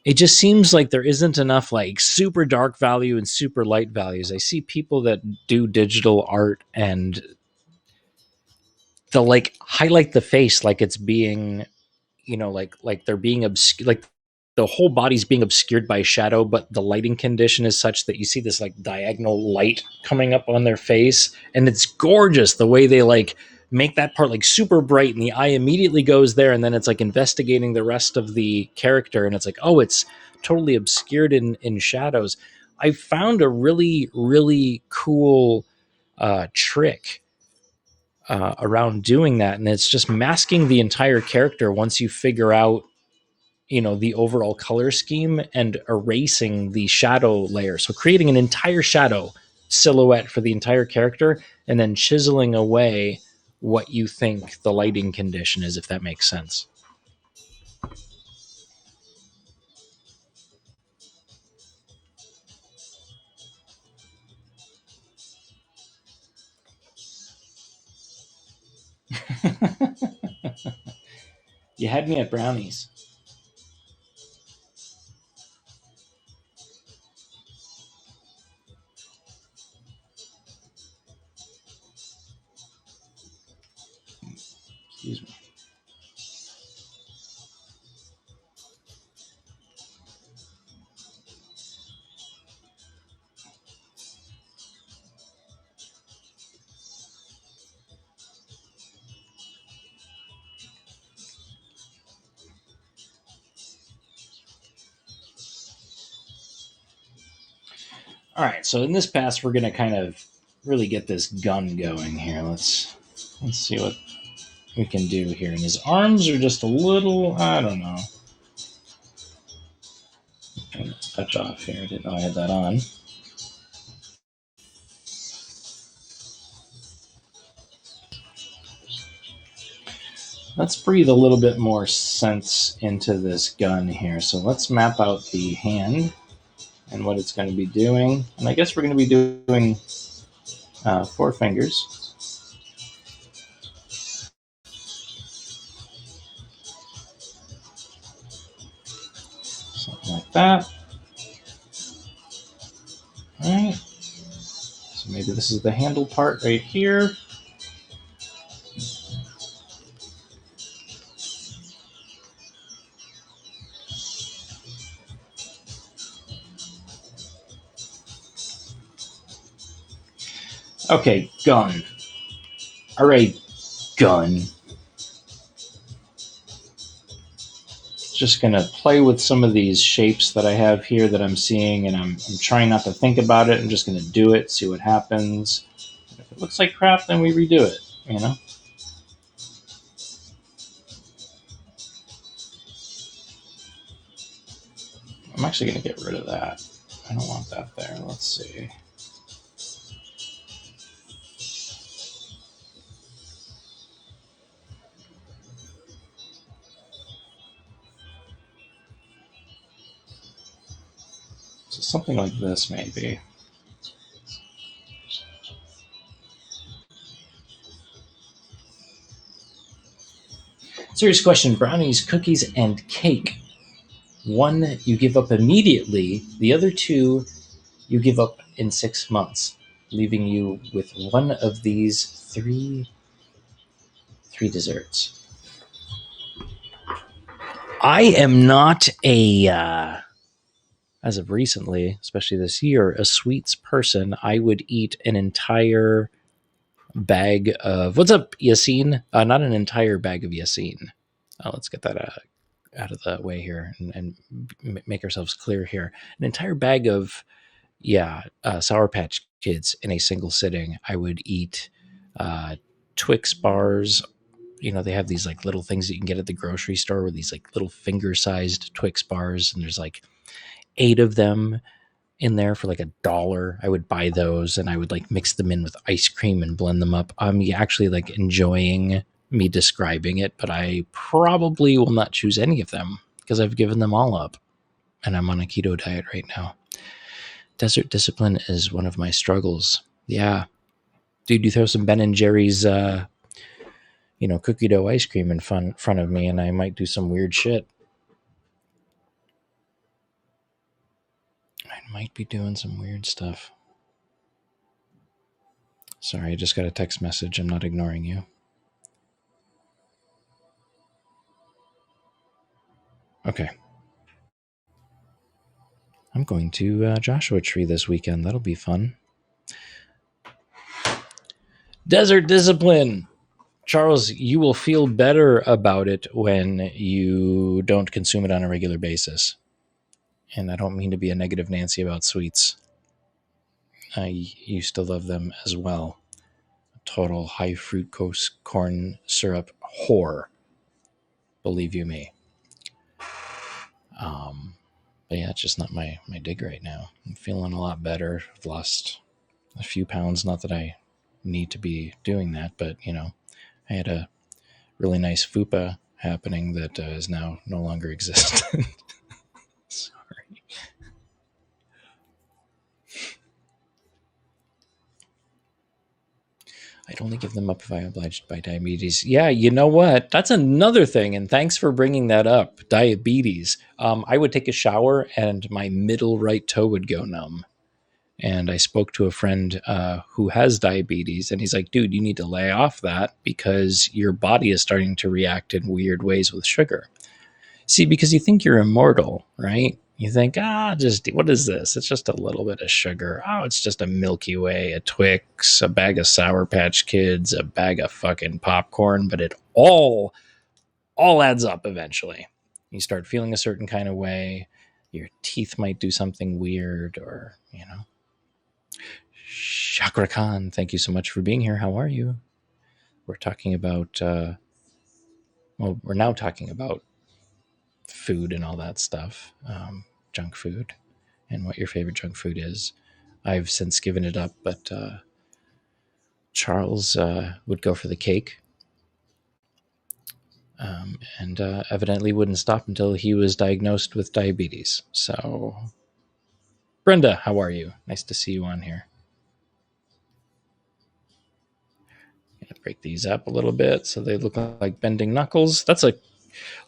It just seems like there isn't enough like super dark value and super light values. I see people that do digital art and they'll like highlight the face like it's being, you know, like they're being obscured, like the whole body's being obscured by shadow, but the lighting condition is such that you see this like diagonal light coming up on their face, and it's gorgeous the way they like make that part like super bright and the eye immediately goes there, and then it's like investigating the rest of the character and it's like, oh, it's totally obscured in shadows. I found a really, really cool trick around doing that, and it's just masking the entire character once you figure out, you know, the overall color scheme, and erasing the shadow layer, so creating an entire shadow silhouette for the entire character, and then chiseling away what you think the lighting condition is, if that makes sense. You had me at brownies. Excuse me. All right, so in this pass, we're going to kind of really get this gun going here. Let's see what we can do here. And his arms are just a little, I don't know. Touch off here. I didn't know I had that on. Let's breathe a little bit more sense into this gun here. So let's map out the hand and what it's going to be doing. And I guess we're going to be doing 4 fingers. Something like that. All right. So maybe this is the handle part right here. Okay, gun. All right, gun. Just going to play with some of these shapes that I have here that I'm seeing, and I'm trying not to think about it. I'm just going to do it, see what happens. If it looks like crap, then we redo it, you know? I'm actually going to get rid of that. I don't want that there. Let's see. So something like this, maybe. Serious question. Brownies, cookies, and cake. One you give up immediately. The other 2 you give up in 6 months, leaving you with one of these three desserts. I am not as of recently, especially this year, a sweets person. I would eat an entire bag of, what's up, Yassine? Not an entire bag of Yassine. Let's get that out of the way here and make ourselves clear here. An entire bag of, Sour Patch Kids in a single sitting. I would eat Twix bars. You know, they have these like little things that you can get at the grocery store with these like little finger-sized Twix bars, and there's like 8 of them in there for like $1. I would buy those and I would like mix them in with ice cream and blend them up. I'm actually like enjoying me describing it, but I probably will not choose any of them because I've given them all up and I'm on a keto diet right now. Desert discipline is one of my struggles. Yeah. Dude, you throw some Ben and Jerry's, cookie dough ice cream in front of me and I might do some weird shit. I might be doing some weird stuff. Sorry, I just got a text message. I'm not ignoring you. Okay. I'm going to Joshua Tree this weekend. That'll be fun. Desert discipline. Charles, you will feel better about it when you don't consume it on a regular basis. And I don't mean to be a negative Nancy about sweets. I used to love them as well. Total high fructose corn syrup whore. Believe you me. But yeah, it's just not my dig right now. I'm feeling a lot better. I've lost a few pounds. Not that I need to be doing that, but I had a really nice fupa happening that is now no longer existent. Sorry. I'd only give them up if I obliged by diabetes. Yeah, you know what? That's another thing, and thanks for bringing that up. Diabetes. I would take a shower, and my middle right toe would go numb. And I spoke to a friend who has diabetes, and he's like, dude, you need to lay off that because your body is starting to react in weird ways with sugar. See, because you think you're immortal, right? You think, just what is this? It's just a little bit of sugar. Oh, it's just a Milky Way, a Twix, a bag of Sour Patch Kids, a bag of fucking popcorn, but it all adds up eventually. You start feeling a certain kind of way. Your teeth might do something weird, or Chakra Khan, thank you so much for being here. How are you? We're talking about, we're now talking about food and all that stuff, junk food, and what your favorite junk food is. I've since given it up, but Charles would go for the cake, and evidently wouldn't stop until he was diagnosed with diabetes. So, Brenda, how are you? Nice to see you on here. I'm gonna break these up a little bit so they look like bending knuckles. That's a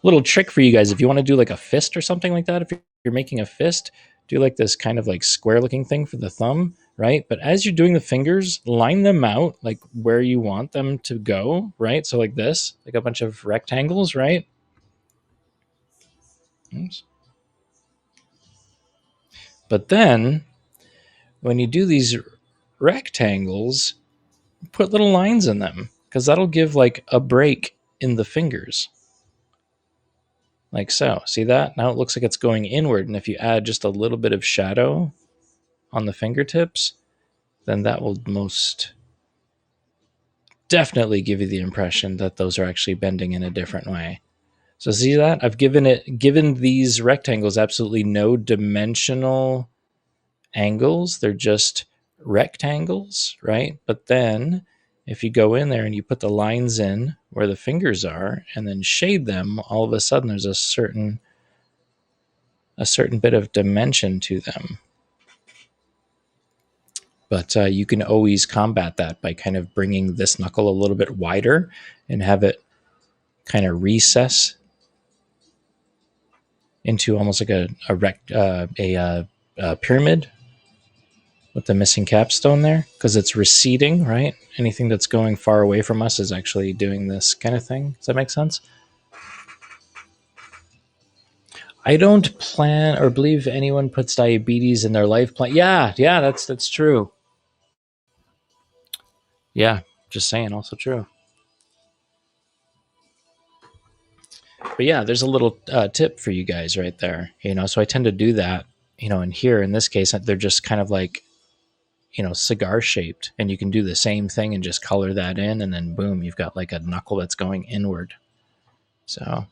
little trick for you guys. If you want to do like a fist or something like that, if you're making a fist, do like this kind of like square looking thing for the thumb, right? But as you're doing the fingers, line them out like where you want them to go, right? So like this, like a bunch of rectangles, right? Oops. But then when you do these rectangles, put little lines in them because that'll give like a break in the fingers. Like so. See that? Now it looks like it's going inward. And if you add just a little bit of shadow on the fingertips, then that will most definitely give you the impression that those are actually bending in a different way. So see that? I've given these rectangles absolutely no dimensional angles. They're just rectangles, right? But then if you go in there and you put the lines in where the fingers are and then shade them, all of a sudden there's a certain bit of dimension to them. But you can always combat that by kind of bringing this knuckle a little bit wider and have it kind of recess into almost like a pyramid with the missing capstone there, because it's receding, right? Anything that's going far away from us is actually doing this kind of thing. Does that make sense? I don't plan or believe anyone puts diabetes in their life plan. Yeah, that's true. Yeah, just saying, also true. But yeah, there's a little tip for you guys right there. So I tend to do that. And here in this case, they're just kind of like, cigar shaped, and you can do the same thing and just color that in, and then boom, you've got like a knuckle that's going inward. So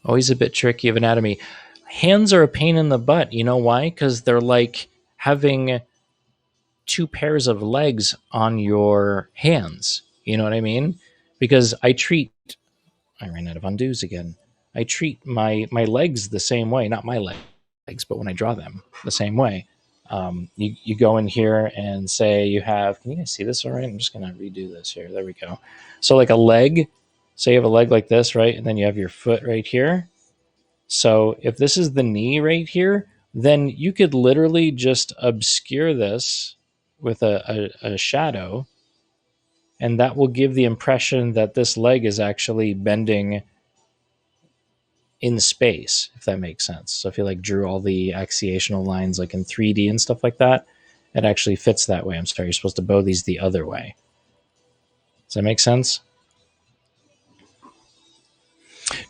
always a bit tricky of anatomy. Hands are a pain in the butt. You know why? Because they're like having two pairs of legs on your hands. You know what I mean? Because I ran out of undos again. I treat my legs the same way, not my legs, but when I draw them the same way. You go in here and say you have, can you guys see this all right? I'm just going to redo this here. There we go. So like a leg, say you have a leg like this, right? And then you have your foot right here. So if this is the knee right here, then you could literally just obscure this with a shadow, and that will give the impression that this leg is actually bending in space, if that makes sense. So if you like drew all the axiational lines like in 3D and stuff like that, it actually fits that way. I'm sorry, you're supposed to bow these the other way. Does that make sense?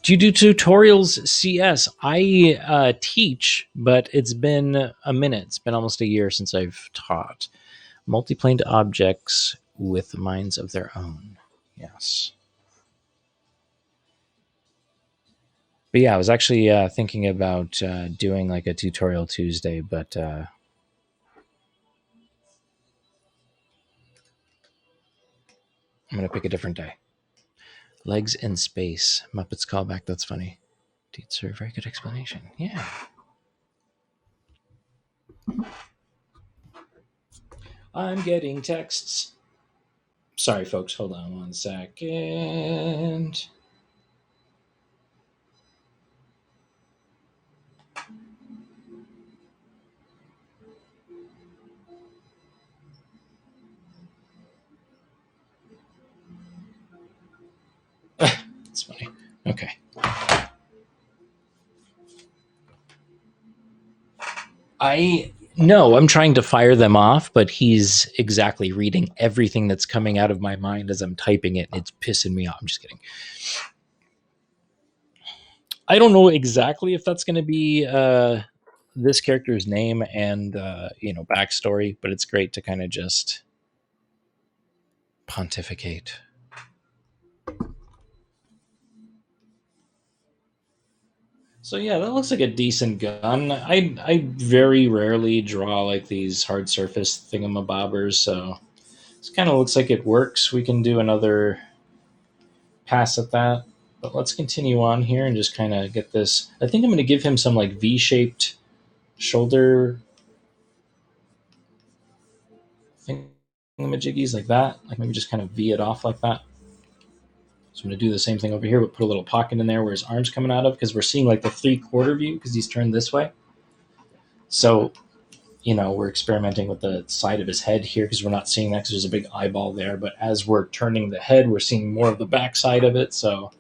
Do you do tutorials? CS. I teach, but it's been a minute. It's been almost a year since I've taught. Multiplaned objects with minds of their own. Yes. But yeah, I was actually thinking about doing like a tutorial Tuesday, but I'm going to pick a different day. Legs in space. Muppets callback. That's funny. Dude, sir, very good explanation. Yeah. I'm getting texts. Sorry, folks. Hold on one second. It's funny. Okay. I'm trying to fire them off, but he's exactly reading everything that's coming out of my mind as I'm typing it. And it's pissing me off. I'm just kidding. I don't know exactly if that's going to be this character's name and backstory, but it's great to kind of just pontificate. So yeah, that looks like a decent gun. I very rarely draw like these hard surface thingamabobbers, so this kind of looks like it works. We can do another pass at that, but let's continue on here and just kind of get this. I think I'm going to give him some like V-shaped shoulder thingamajiggies like that. Like maybe just kind of V it off like that. So I'm going to do the same thing over here, but put a little pocket in there where his arm's coming out of, because we're seeing like the 3/4 view because he's turned this way. So, we're experimenting with the side of his head here because we're not seeing that because there's a big eyeball there. But as we're turning the head, we're seeing more of the back side of it. So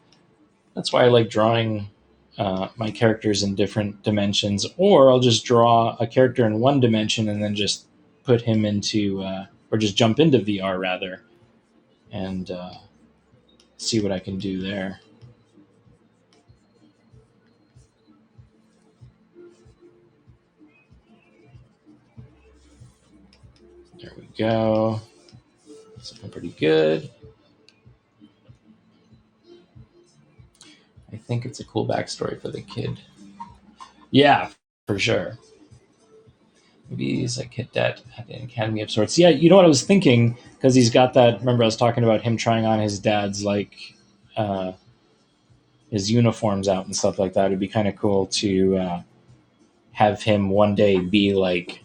that's why I like drawing my characters in different dimensions. Or I'll just draw a character in one dimension and then just put him into, or just jump into VR rather, and see what I can do there. There we go. It's looking pretty good. I think it's a cool backstory for the kid. Yeah, for sure. Maybe he's a cadet at an academy of sorts. Yeah, you know what I was thinking, because he's got that. Remember, I was talking about him trying on his dad's uh, his uniforms out and stuff like that. It'd be kind of cool to have him one day be like,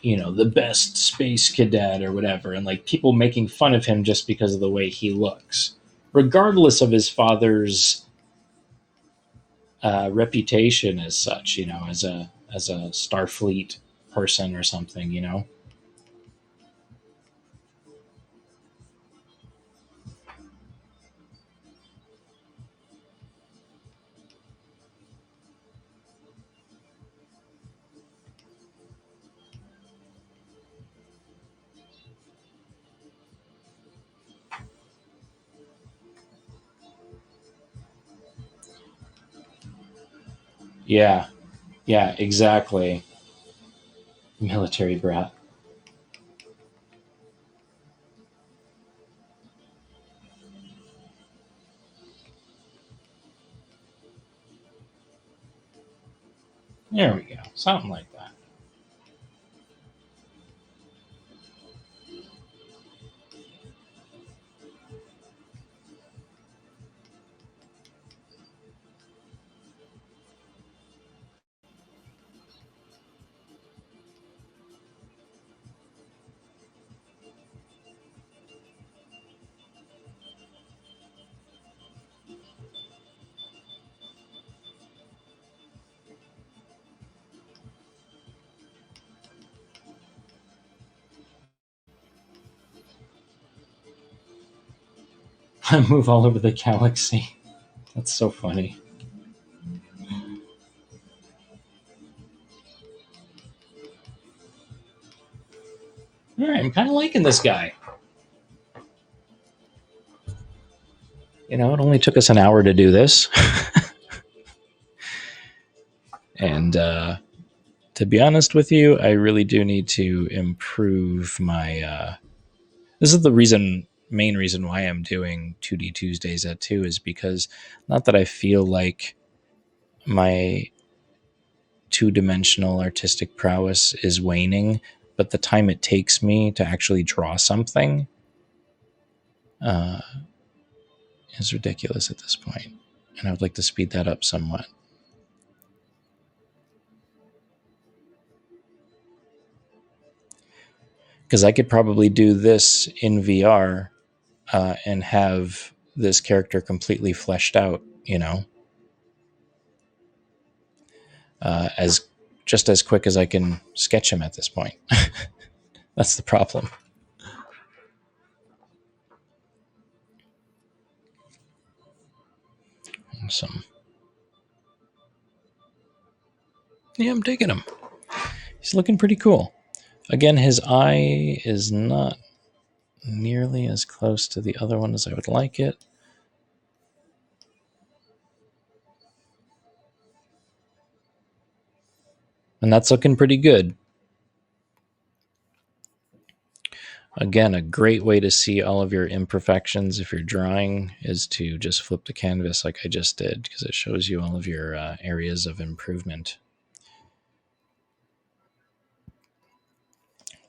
the best space cadet or whatever, and like people making fun of him just because of the way he looks, regardless of his father's reputation as such. As a Starfleet person or something. Yeah, yeah, exactly. Military brat. There we go. Something like that. I move all over the galaxy. That's so funny. All right, I'm kind of liking this guy. it only took us an hour to do this. And to be honest with you, I really do need to improve my. This is the main reason why I'm doing 2D Tuesdays at 2 is because not that I feel like my two-dimensional artistic prowess is waning, but the time it takes me to actually draw something is ridiculous at this point, and I would like to speed that up somewhat. Because I could probably do this in VR and have this character completely fleshed out, as just as quick as I can sketch him at this point. That's the problem. Awesome. Yeah, I'm digging him. He's looking pretty cool. Again, his eye is not nearly as close to the other one as I would like it. And that's looking pretty good. Again, a great way to see all of your imperfections if you're drawing is to just flip the canvas like I just did, because it shows you all of your areas of improvement.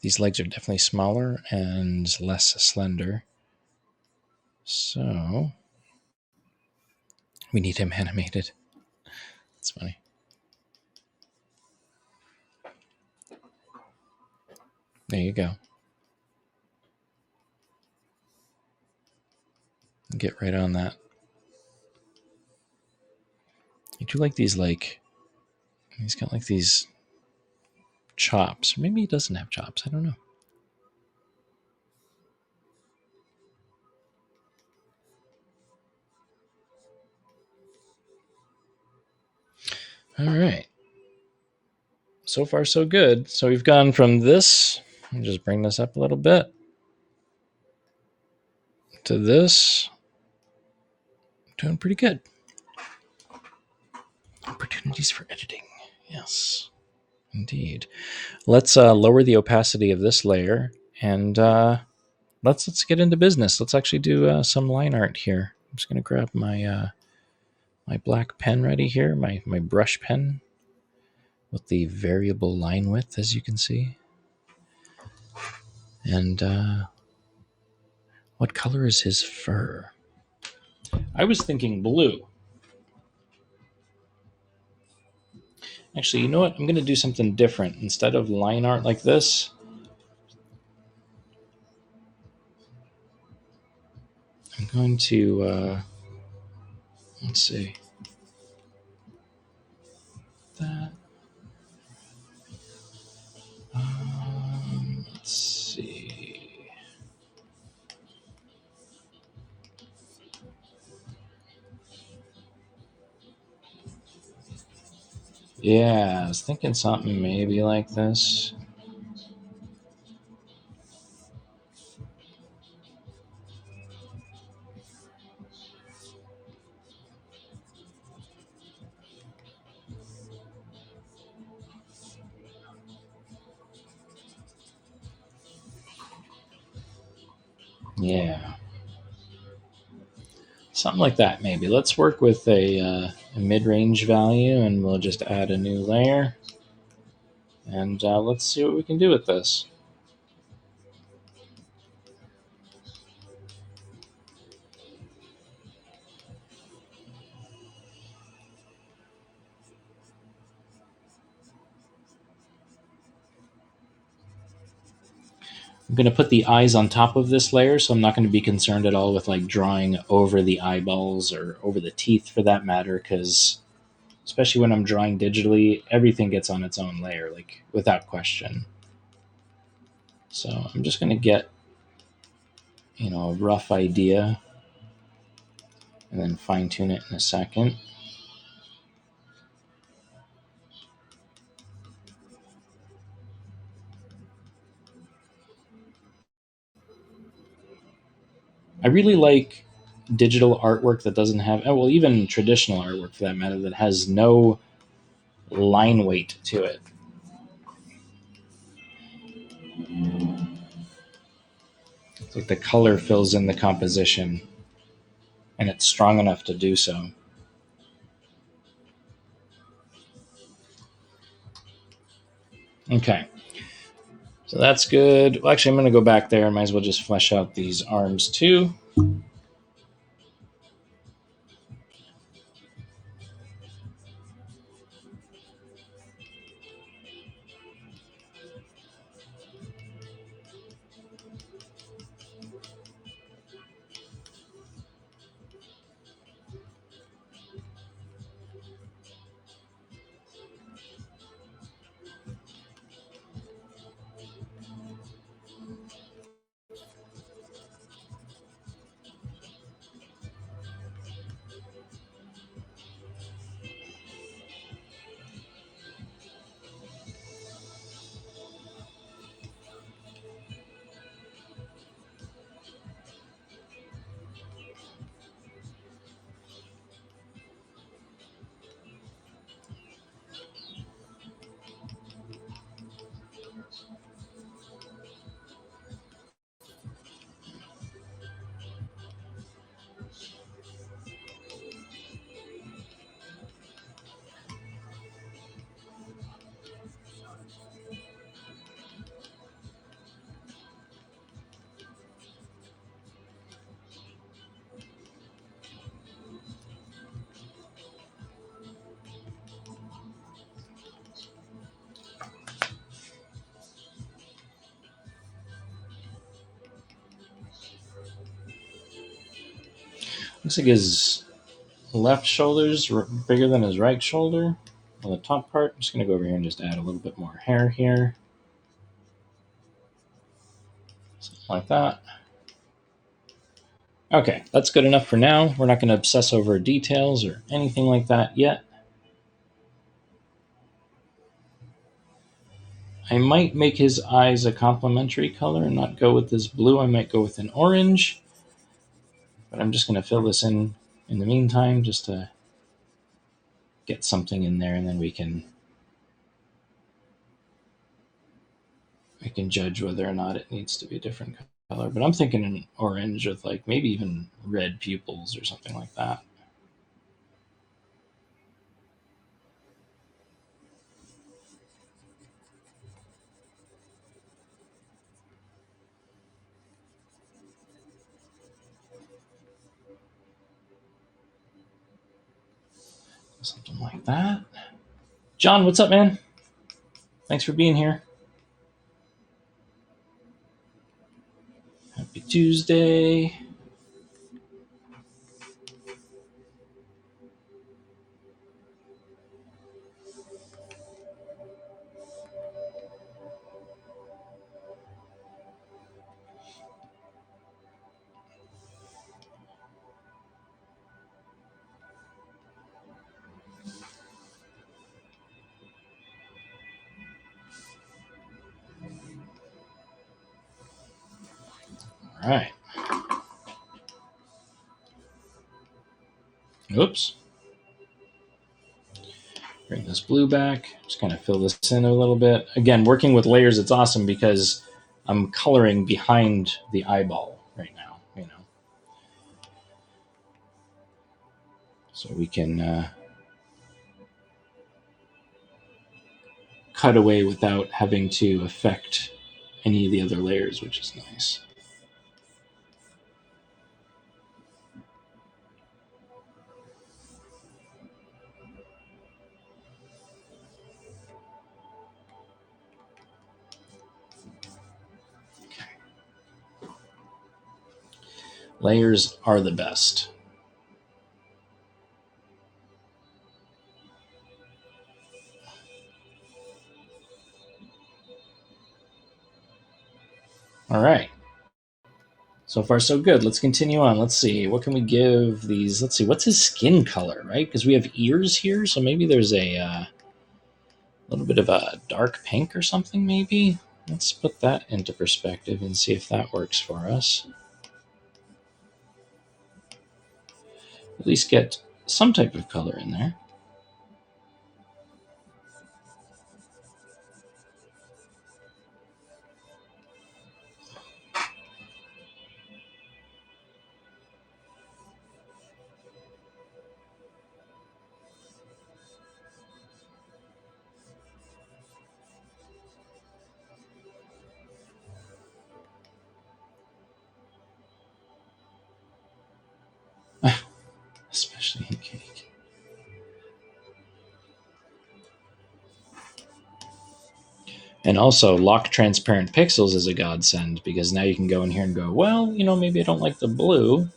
These legs are definitely smaller and less slender. So we need him animated. That's funny. There you go. Get right on that. I do like these, he's got like these chops. Maybe he doesn't have chops. I don't know. All right. So far, so good. So we've gone from this, I'll just bring this up a little bit, to this. Doing pretty good. Opportunities for editing. Yes, indeed. Let's lower the opacity of this layer, and let's get into business. Let's actually do some line art here. I'm just going to grab my my black pen ready here, my brush pen with the variable line width, as you can see. And what color is his fur? I was thinking blue. Actually, you know what? I'm going to do something different. Instead of line art like this, I'm going to, let's see, that. Let's see. Yeah, I was thinking something maybe like this. Yeah. Something like that, maybe. Let's work with a mid-range value, and we'll just add a new layer. And let's see what we can do with this. I'm going to put the eyes on top of this layer, so I'm not going to be concerned at all with like drawing over the eyeballs or over the teeth for that matter, because especially when I'm drawing digitally, everything gets on its own layer, like without question. So I'm just going to get, a rough idea and then fine tune it in a second. I really like digital artwork that doesn't have, well, even traditional artwork for that matter, that has no line weight to it. It's like the color fills in the composition, and it's strong enough to do so. Okay, so that's good. Well, actually, I'm going to go back there. I might as well just flesh out these arms too. Looks like his left shoulder's bigger than his right shoulder on the top part. I'm just going to go over here and just add a little bit more hair here. Something like that. Okay, that's good enough for now. We're not going to obsess over details or anything like that yet. I might make his eyes a complementary color and not go with this blue. I might go with an orange. But I'm just going to fill this in the meantime, just to get something in there, and then we can judge whether or not it needs to be a different color. But I'm thinking an orange with like maybe even red pupils or something like that. Something like that. John, what's up, man? Thanks for being here. Happy Tuesday. All right. Oops. Bring this blue back. Just kind of fill this in a little bit. Again, working with layers, it's awesome because I'm coloring behind the eyeball right now, So we can cut away without having to affect any of the other layers, which is nice. Layers are the best. All right. So far, so good. Let's continue on. Let's see. What can we give these? Let's see. What's his skin color, right? Because we have ears here. So maybe there's a little bit of a dark pink or something, maybe. Let's put that into perspective and see if that works for us. at least get some type of color in there. Especially in cake. And also, lock transparent pixels is a godsend because now you can go in here and go, well, maybe I don't like the blue,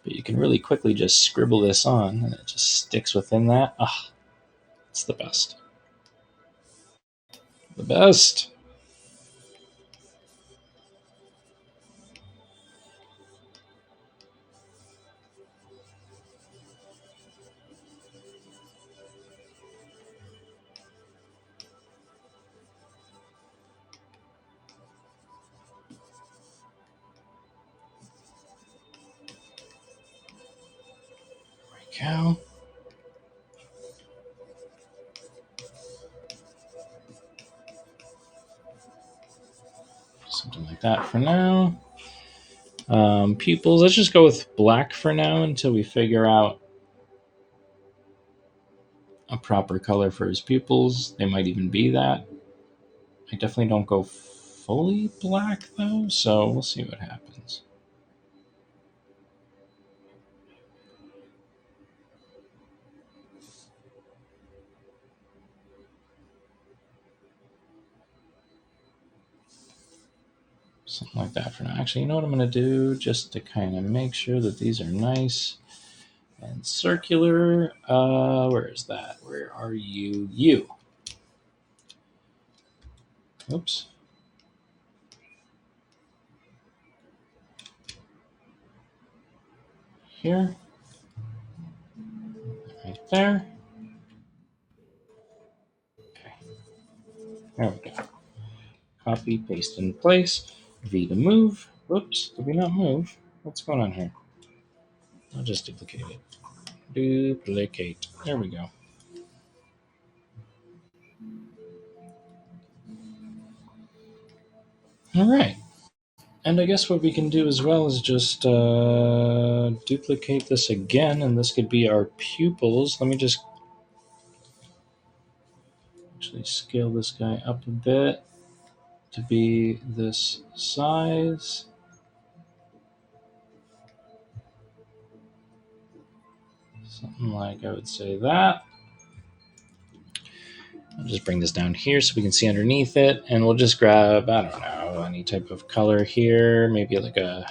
but you can really quickly just scribble this on and it just sticks within that. Ah, it's the best. The best. There we go. Something like that for now. Pupils, let's just go with black for now until we figure out a proper color for his pupils. They might even be that. I definitely don't go fully black though, so we'll see what happens. Something like that for now. Actually, you know what I'm going to do just to kind of make sure that these are nice and circular. Where is that? Where are you? You. Oops. Here. Right there. Okay. There we go. Copy, paste in place. V to move. Whoops. Did we not move? What's going on here? I'll just duplicate it. Duplicate. There we go. All right. And I guess what we can do as well is just duplicate this again, and this could be our pupils. Let me just actually scale this guy up a bit to be this size. Something like, I would say that. I'll just bring this down here so we can see underneath it, and we'll just grab, I don't know, any type of color here, maybe like a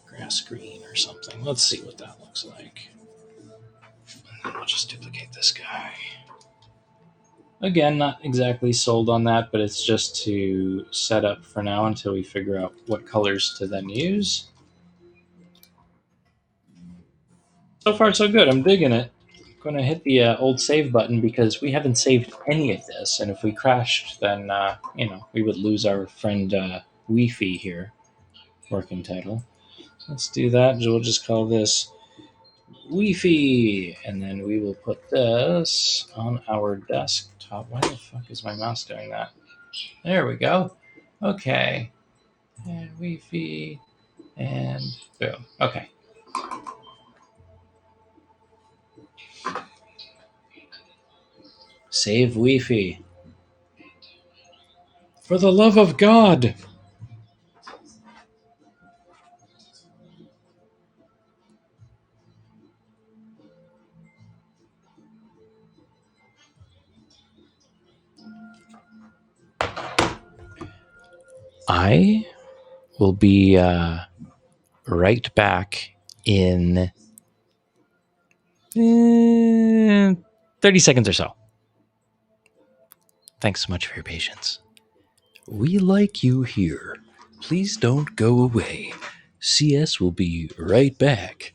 grass green or something. Let's see what that looks like. And then we'll just duplicate this guy. Again, not exactly sold on that, but it's just to set up for now until we figure out what colors to then use. So far, so good. I'm digging it. I'm going to hit the old save button because we haven't saved any of this, and if we crashed, then we would lose our friend Wi-Fi here. Working title. So let's do that. We'll just call this Wi-Fi, and then we will put this on our desktop. Why the fuck is my mouse doing that? There we go. Okay. And Wi-Fi, and boom. Okay. Save Wi-Fi. For the love of God! I will be right back in 30 seconds or so. Thanks so much for your patience. We like you here. Please don't go away. CS will be right back.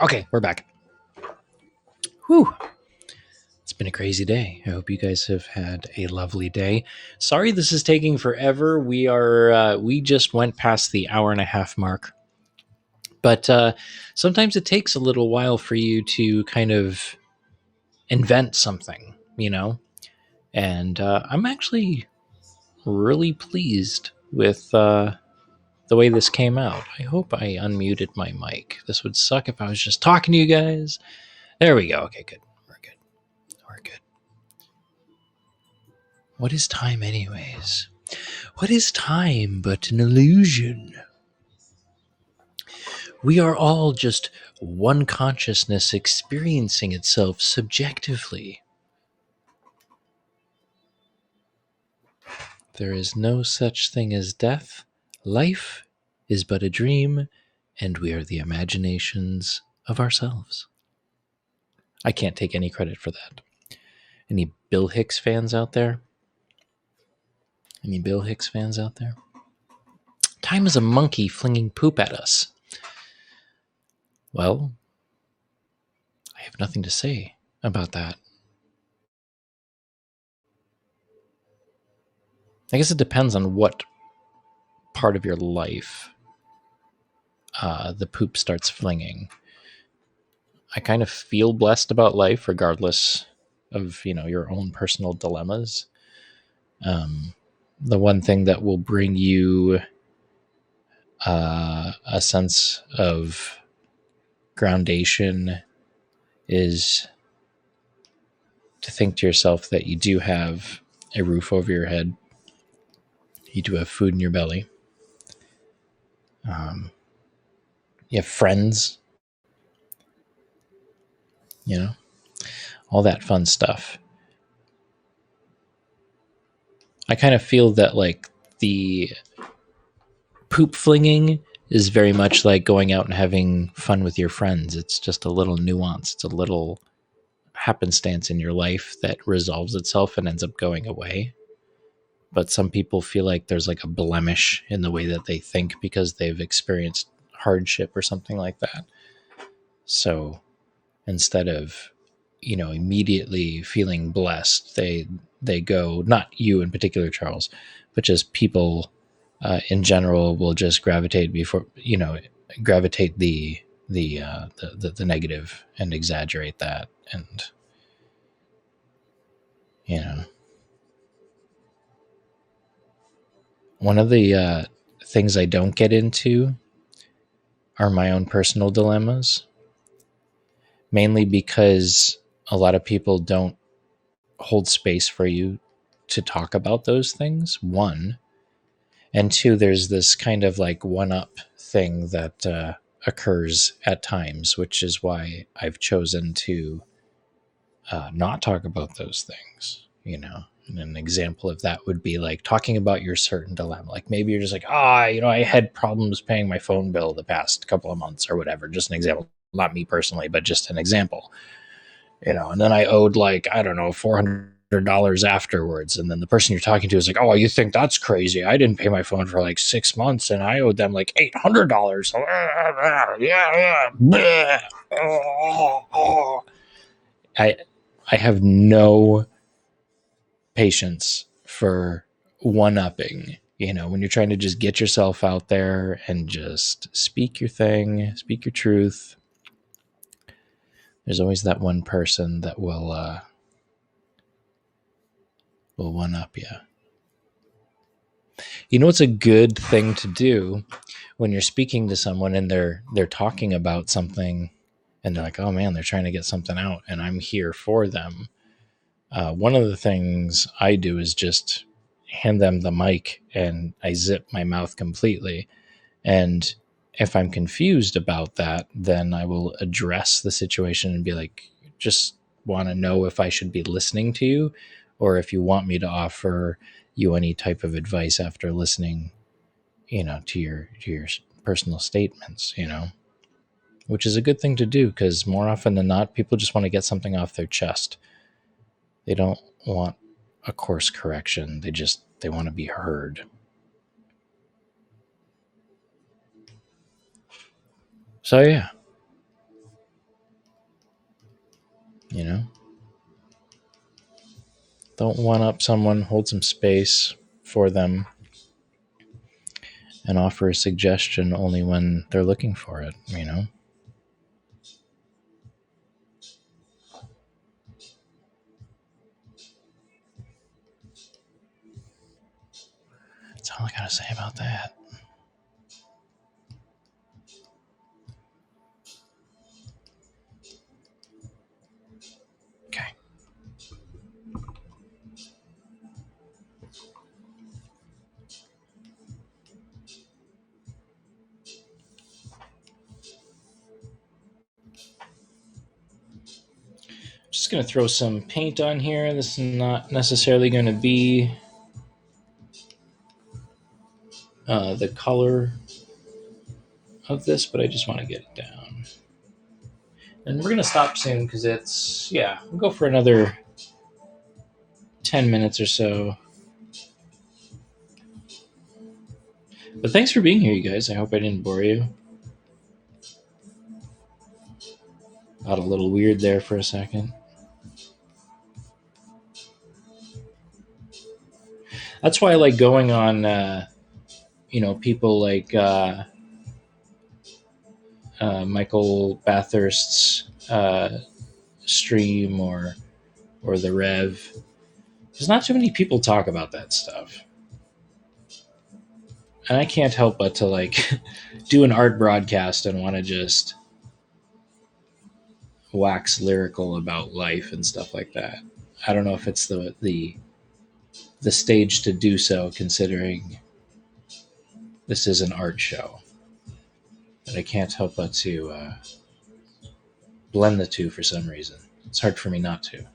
Okay, we're back. Whew. It's been a crazy day. I hope you guys have had a lovely day. Sorry this is taking forever. We just went past the hour and a half mark. But sometimes it takes a little while for you to kind of invent something, And I'm actually really pleased with the way this came out. I hope I unmuted my mic. This would suck if I was just talking to you guys. There we go. Okay, good. We're good. We're good. What is time, anyways? What is time but an illusion? We are all just one consciousness experiencing itself subjectively. There is no such thing as death. Life is but a dream, and we are the imaginations of ourselves. I can't take any credit for that. Any Bill Hicks fans out there? Any Bill Hicks fans out there? Time is a monkey flinging poop at us. Well, I have nothing to say about that. I guess it depends on what part of your life the poop starts flinging. I kind of feel blessed about life, regardless of your own personal dilemmas. The one thing that will bring you a sense of groundation is to think to yourself that you do have a roof over your head, you do have food in your belly, you have friends, all that fun stuff. I kind of feel that like the poop flinging is very much like going out and having fun with your friends. It's just a little nuance. It's a little happenstance in your life that resolves itself and ends up going away. But some people feel like there's like a blemish in the way that they think because they've experienced hardship or something like that. So instead of, immediately feeling blessed, they go, not you in particular, Charles, but just people in general will just gravitate the negative and exaggerate that. And, one of the things I don't get into are my own personal dilemmas, mainly because a lot of people don't hold space for you to talk about those things, one. And two, there's this kind of like one-up thing that occurs at times, which is why I've chosen to not talk about those things, And an example of that would be like talking about your certain dilemma. Like maybe you're just like, I had problems paying my phone bill the past couple of months or whatever. Just an example, not me personally, but just an example, and then I owed like, I don't know, $400 afterwards. And then the person you're talking to is like, oh, you think that's crazy? I didn't pay my phone for like 6 months and I owed them like $800. Yeah. I have no patience for one-upping, when you're trying to just get yourself out there and just speak your thing, speak your truth. There's always that one person that will one-up you. It's a good thing to do when you're speaking to someone and they're talking about something and they're like, oh man, they're trying to get something out and I'm here for them. One of the things I do is just hand them the mic and I zip my mouth completely. And if I'm confused about that, then I will address the situation and be like, just want to know if I should be listening to you or if you want me to offer you any type of advice after listening, to your personal statements, which is a good thing to do because more often than not, people just want to get something off their chest. They don't want a course correction. They want to be heard. So yeah, You know? Don't one up someone, hold some space for them, and offer a suggestion only when they're looking for it, you know? That's all I gotta say about that. Okay. Just going to throw some paint on here. This is not necessarily going to be the color of this, but I just want to get it down. And we're going to stop soon because it's, we'll go for another 10 minutes or so. But thanks for being here, you guys. I hope I didn't bore you. Got a little weird there for a second. That's why I like going on, people like Michael Bathurst's stream or the Rev. There's not too many people talk about that stuff. And I can't help but to like do an art broadcast and want to just wax lyrical about life and stuff like that. I don't know if it's the stage to do so, considering this is an art show. But I can't help but to blend the two for some reason. It's hard for me not to.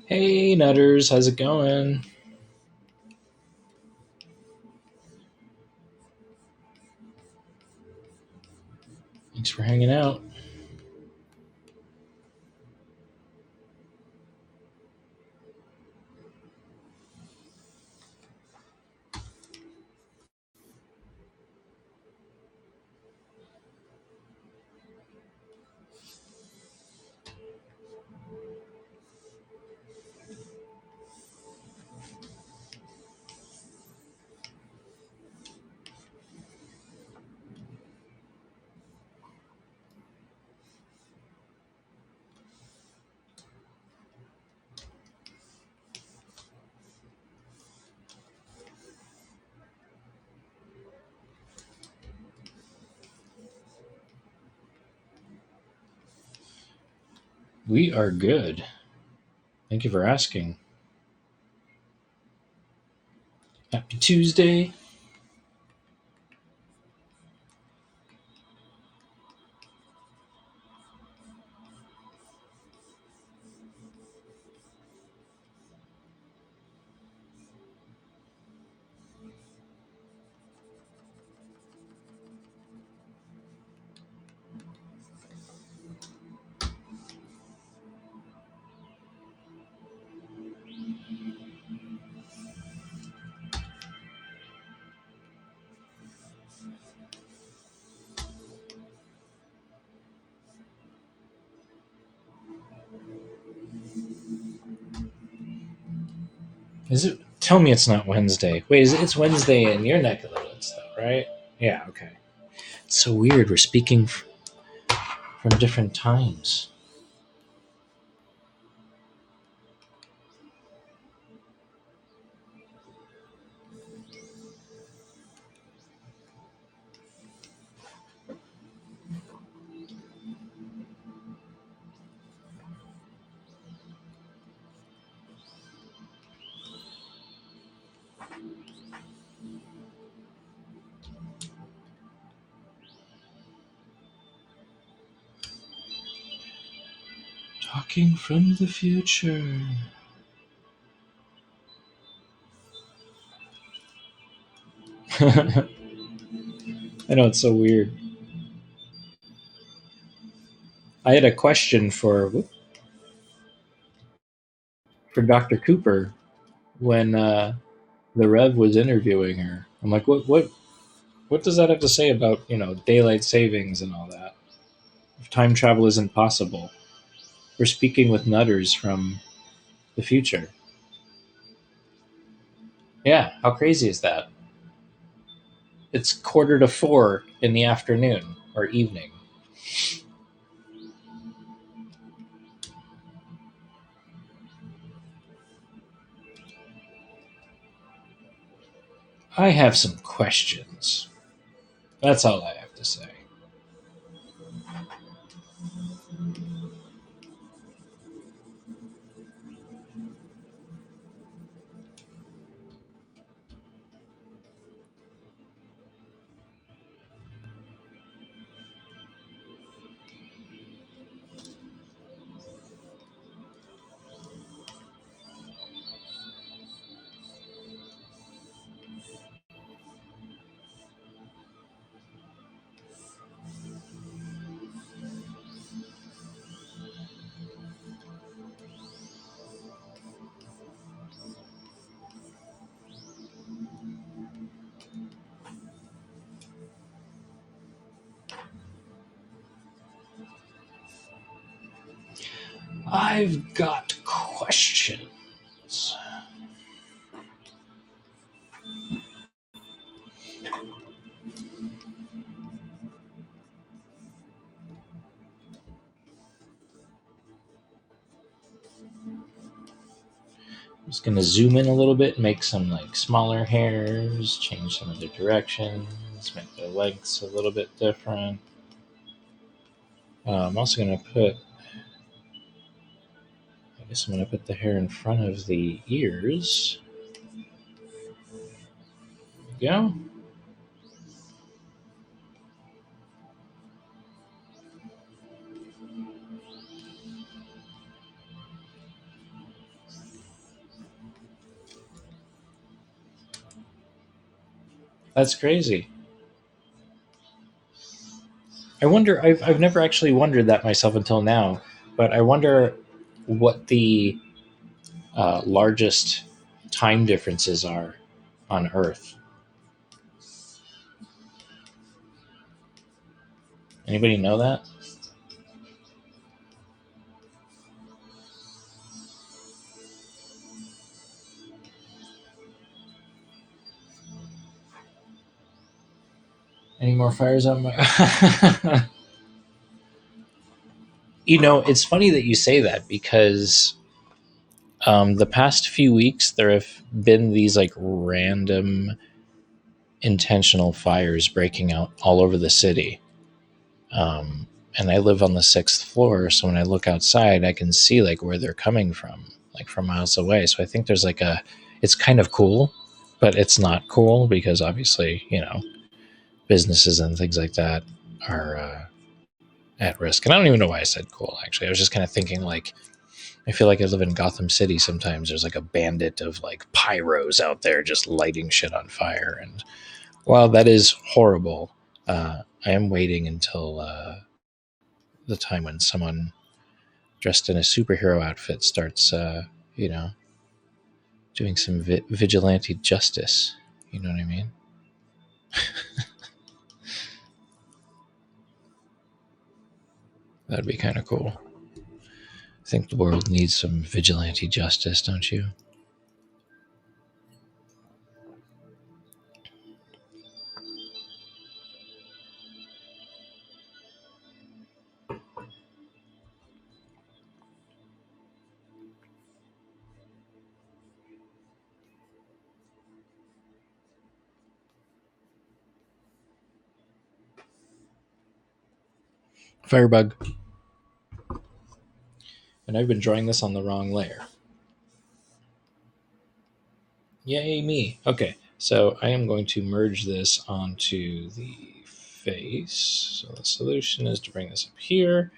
Hey, Nutters, how's it going? Thanks for hanging out. We are good. Thank you for asking. Happy Tuesday. Is it? Tell me it's not Wednesday. Wait, it's Wednesday in your neck of the woods, though, right? Yeah, okay. It's so weird. We're speaking from different times. Talking from the future. I know it's so weird. I had a question for Dr. Cooper when the Rev was interviewing her. I'm like, what does that have to say about daylight savings and all that? If time travel isn't possible, we're speaking with nutters from the future. Yeah, how crazy is that? It's 3:45 in the afternoon or evening. I have some questions. That's all I have to say. I've got questions. I'm just gonna zoom in a little bit, make some like smaller hairs, change some of their directions, make their lengths a little bit different. I'm also gonna put. I guess I'm gonna put the hair in front of the ears. There we go. That's crazy. I wonder. I've never actually wondered that myself until now, but I wonder what the largest time differences are on Earth. Anybody know that? Any more fires on my? It's funny that you say that because the past few weeks there have been these like random intentional fires breaking out all over the city. and I live on the 6th floor, so when I look outside, I can see like where they're coming from, like from miles away. So I think there's like it's kind of cool, but it's not cool because obviously, businesses and things like that are at risk. And I don't even know why I said cool. Actually, I was just kind of thinking like I feel like I live in Gotham City. Sometimes there's like a bandit of like pyros out there just lighting shit on fire, and while that is horrible, I am waiting until the time when someone dressed in a superhero outfit starts, doing some vigilante justice. You know what I mean? That'd be kind of cool. I think the world needs some vigilante justice, don't you? Firebug. And I've been drawing this on the wrong layer. Yay, me. Okay, so I am going to merge this onto the face. So the solution is to bring this up here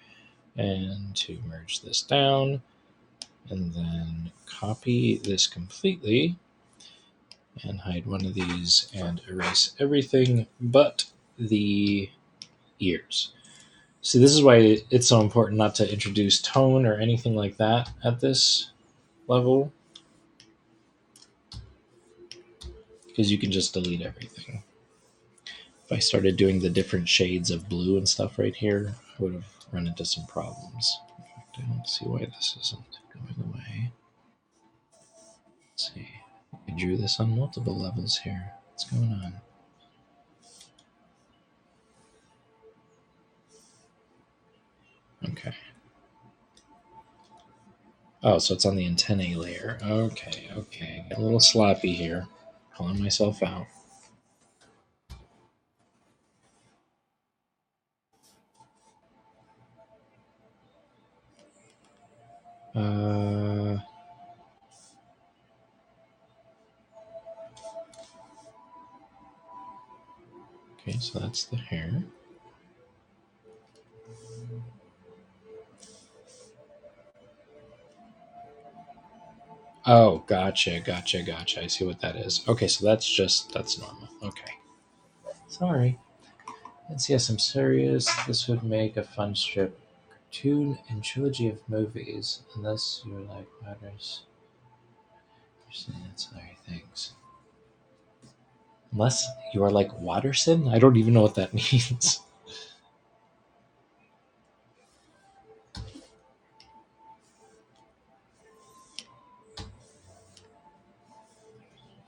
and to merge this down and then copy this completely and hide one of these and erase everything but the ears. See, this is why it's so important not to introduce tone or anything like that at this level, because you can just delete everything. If I started doing the different shades of blue and stuff right here, I would have run into some problems. In fact, I don't see why this isn't going away. Let's see. I drew this on multiple levels here. What's going on? Okay. Oh, so it's on the antennae layer. Okay. Got a little sloppy here. Calling myself out. Okay, so that's the hair. Oh, gotcha. I see what that is. Okay, so that's normal. Okay. Sorry. Let's yes, I'm serious. This would make a fun strip, cartoon, and trilogy of movies, unless you like matters. You're saying it's other things. Unless you are like Watterson? I don't even know what that means.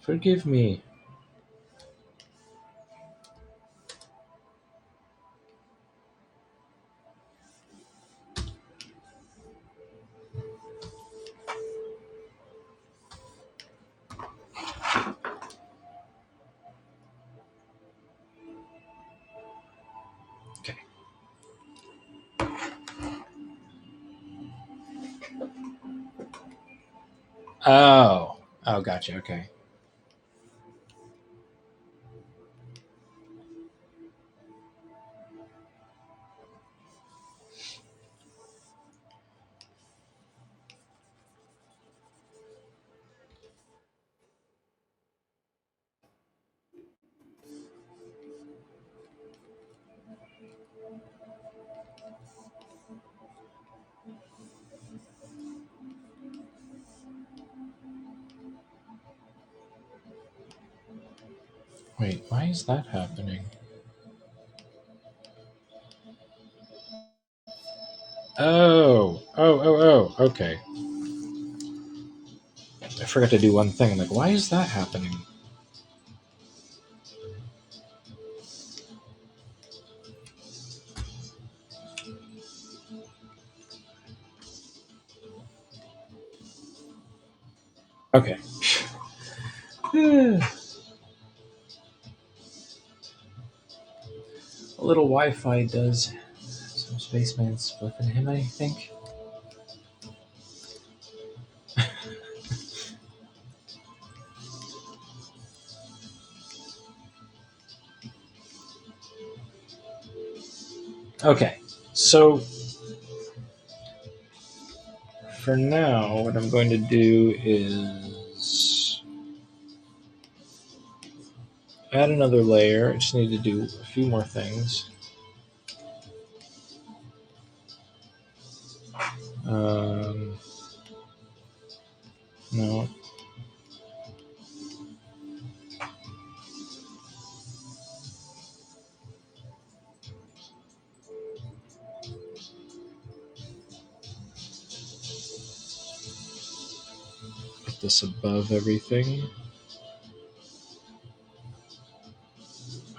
Forgive me. Okay. Oh. Oh, gotcha. Okay. Wait, why is that happening? Oh. Okay. I forgot to do one thing. I'm like, why is that happening? Okay. A little Wi-Fi does some Spaceman's flipping him, I think. Okay, so for now, what I'm going to do is add another layer. I just need to do a few more things. No. Put this above everything.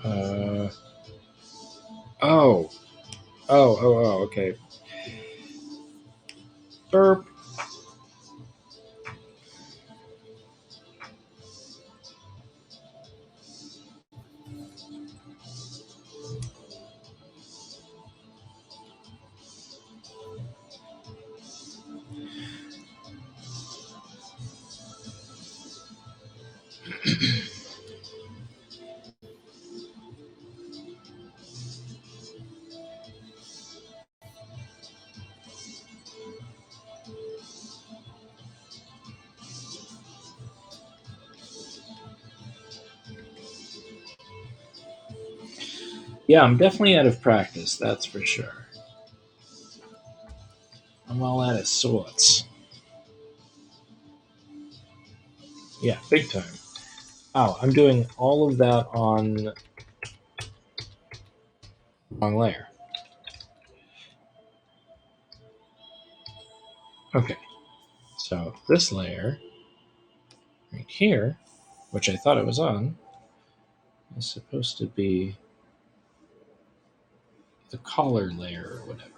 Uh, oh. Okay. Burp. Yeah, I'm definitely out of practice, that's for sure. I'm all out of sorts. Yeah, big time. Oh, I'm doing all of that on wrong layer. Okay, so this layer right here, which I thought it was on, is supposed to be the collar layer or whatever.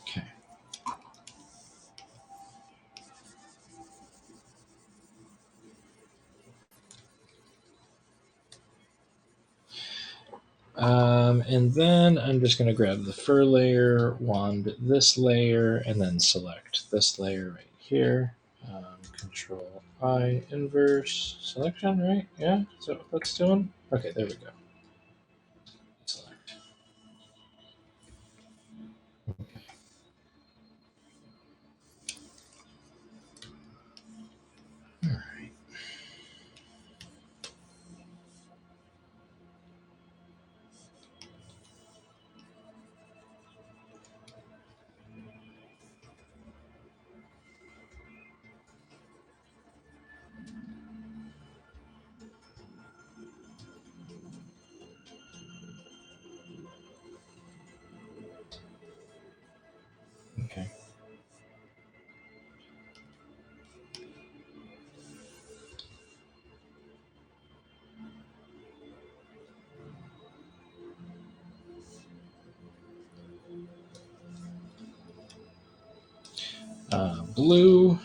Okay. And then I'm just going to grab the fur layer, wand this layer, and then select this layer right here. Control I inverse selection, right? Yeah, is that what that's doing? Okay, there we go. Select. Okay. All right. Okay. Blue.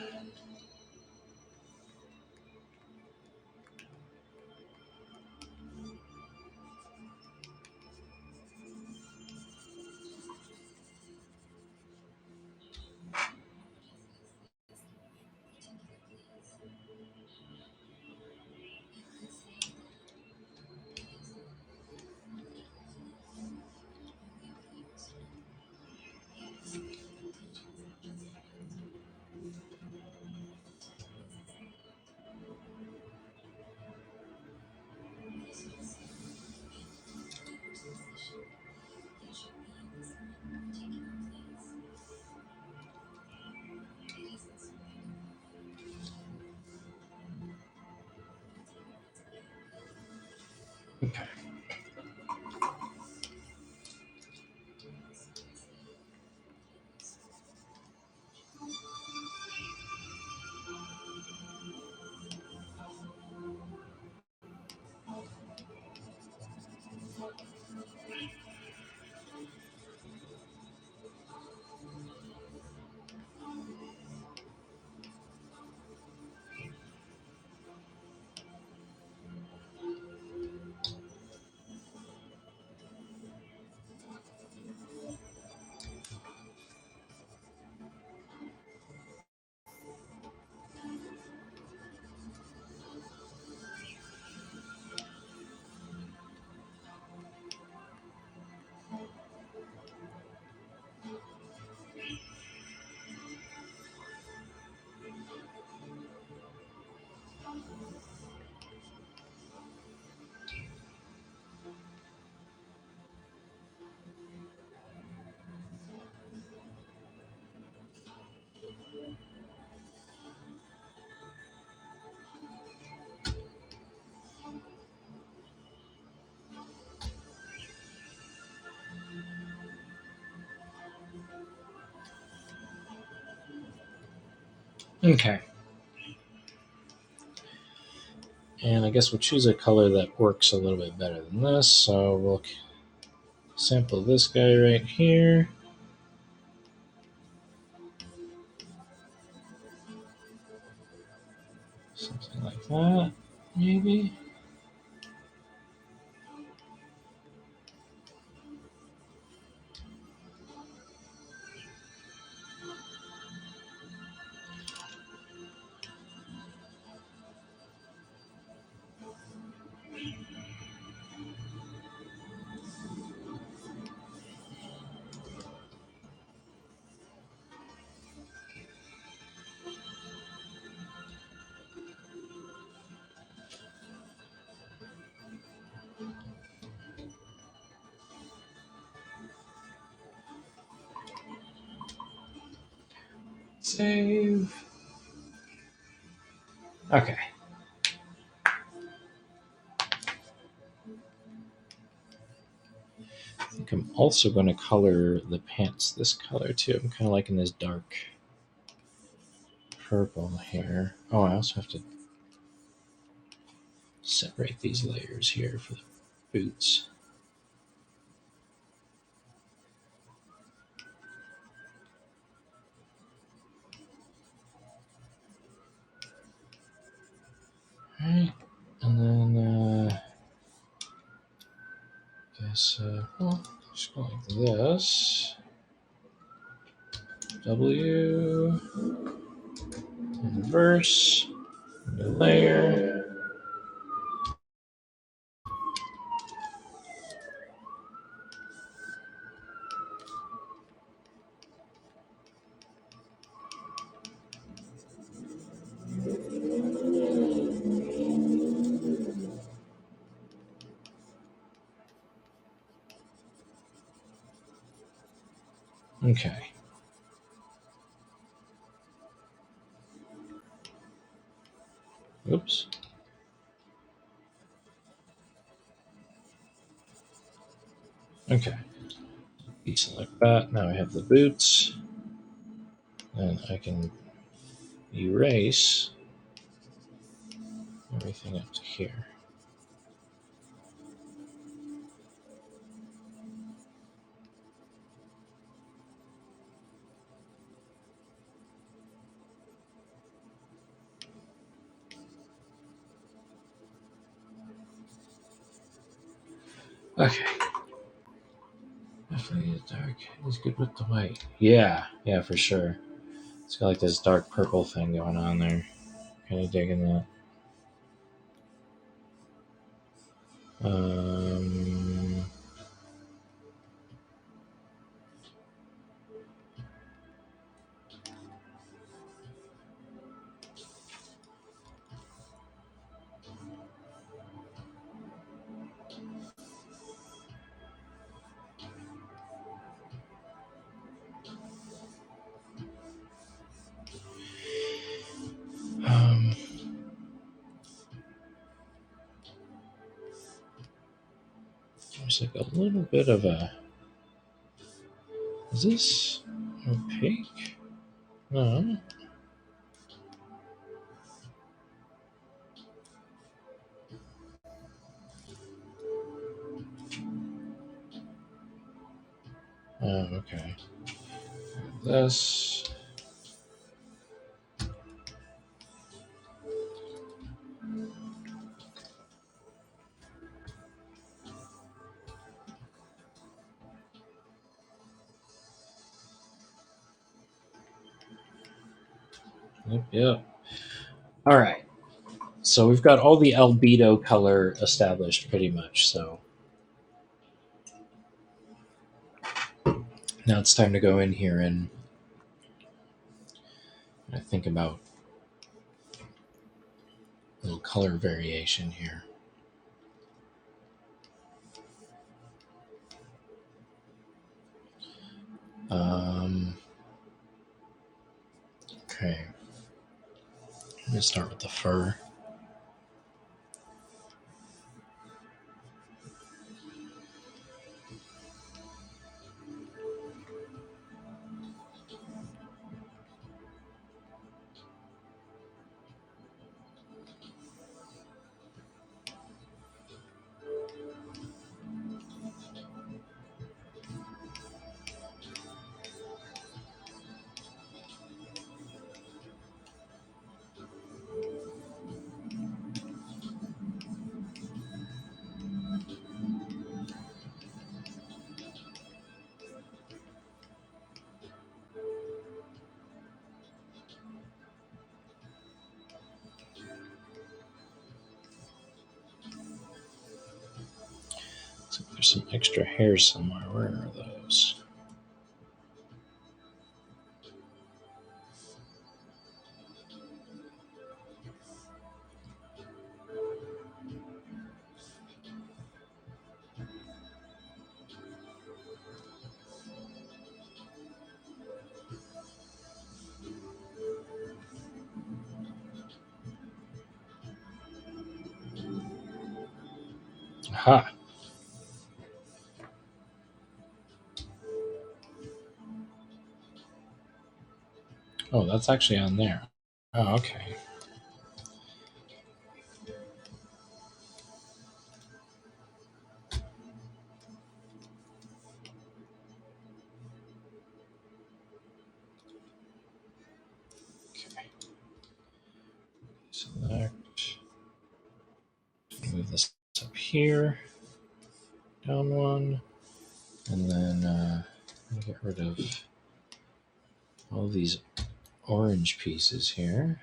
Okay. And I guess we'll choose a color that works a little bit better than this. So we'll sample this guy right here. Something like that, maybe. Save. Okay. I think I'm also going to color the pants this color too. I'm kind of liking this dark purple here. Oh, I also have to separate these layers here for the boots. Alright, and then guess well, just go like this. W, inverse, new layer. Okay. Oops. Okay. Deselect that. Now I have the boots. And I can erase everything up to here. Okay. Definitely dark. He's good with the white. Yeah, for sure. It's got like this dark purple thing going on there. Kind of digging that. Um, um, there's like a little bit of a. Is this opaque? No. Oh, okay. This. Yep. All right. So we've got all the albedo color established pretty much. So now it's time to go in here and think about a little color variation here. Okay. Let me start with the fur. There's some extra hairs somewhere. Where are those? Aha. Oh, that's actually on there. Oh, okay. Okay. Select. Move this up here. Down one. And then get rid of all these orange pieces here.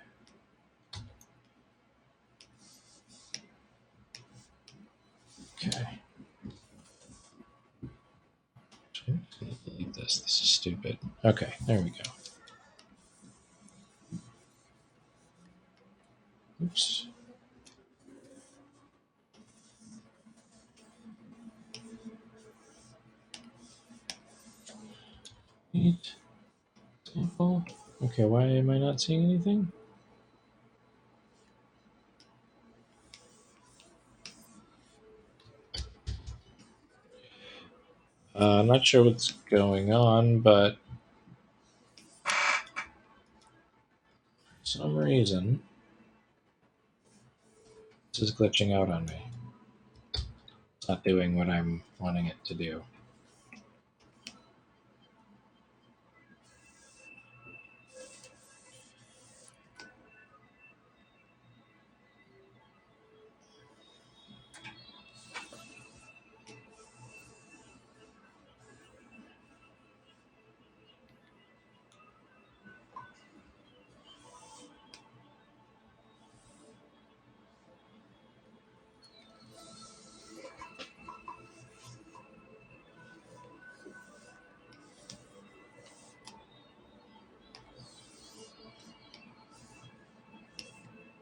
Okay. Delete this. This is stupid. Okay, there we go. Oops. Neat. Sample. Okay, why am I not seeing anything? I'm not sure what's going on, but for some reason this is glitching out on me. It's not doing what I'm wanting it to do.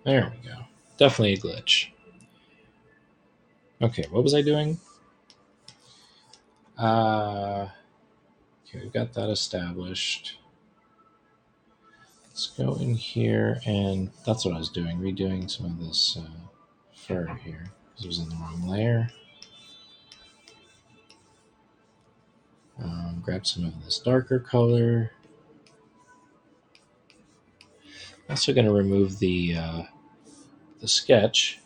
There we go. Definitely a glitch. Okay, what was I doing? Okay, we've got that established. Let's go in here, and that's what I was doing, redoing some of this fur here, because it was in the wrong layer. Grab some of this darker color. Also going to remove the sketch.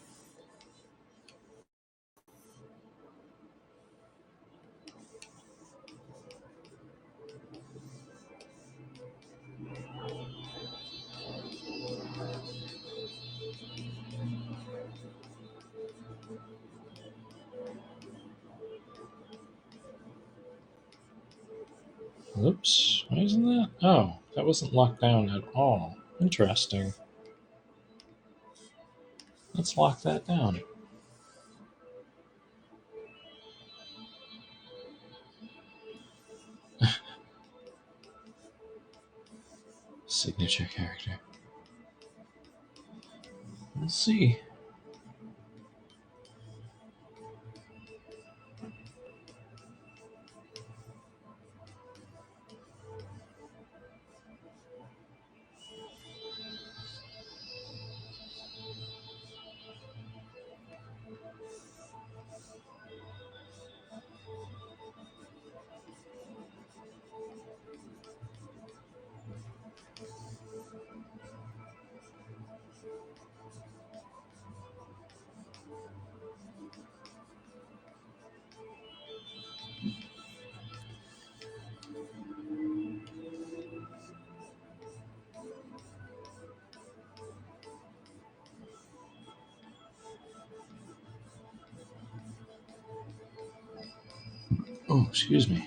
Oops, why isn't that? Oh, that wasn't locked down at all. Interesting. Let's lock that down. Signature character. We'll see. Oh, excuse me.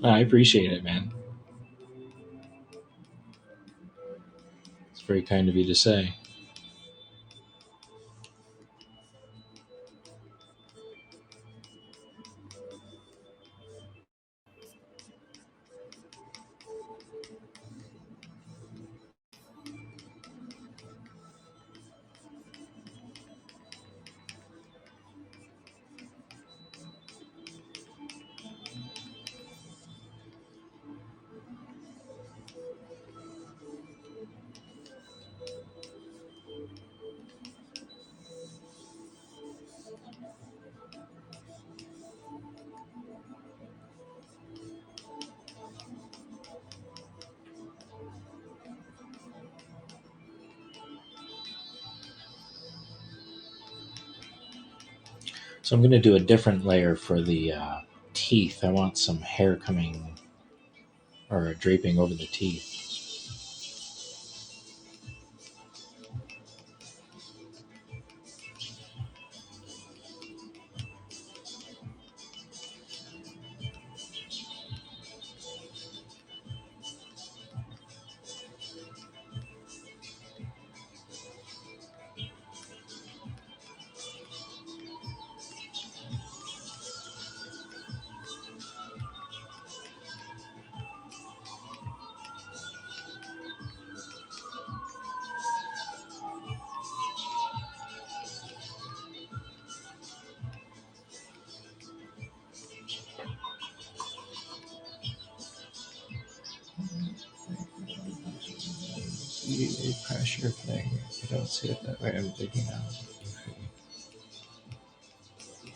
I appreciate it, man. It's very kind of you to say. So I'm going to do a different layer for the teeth. I want some hair coming or draping over the teeth. The pressure thing. I don't see it that way. I'm digging out.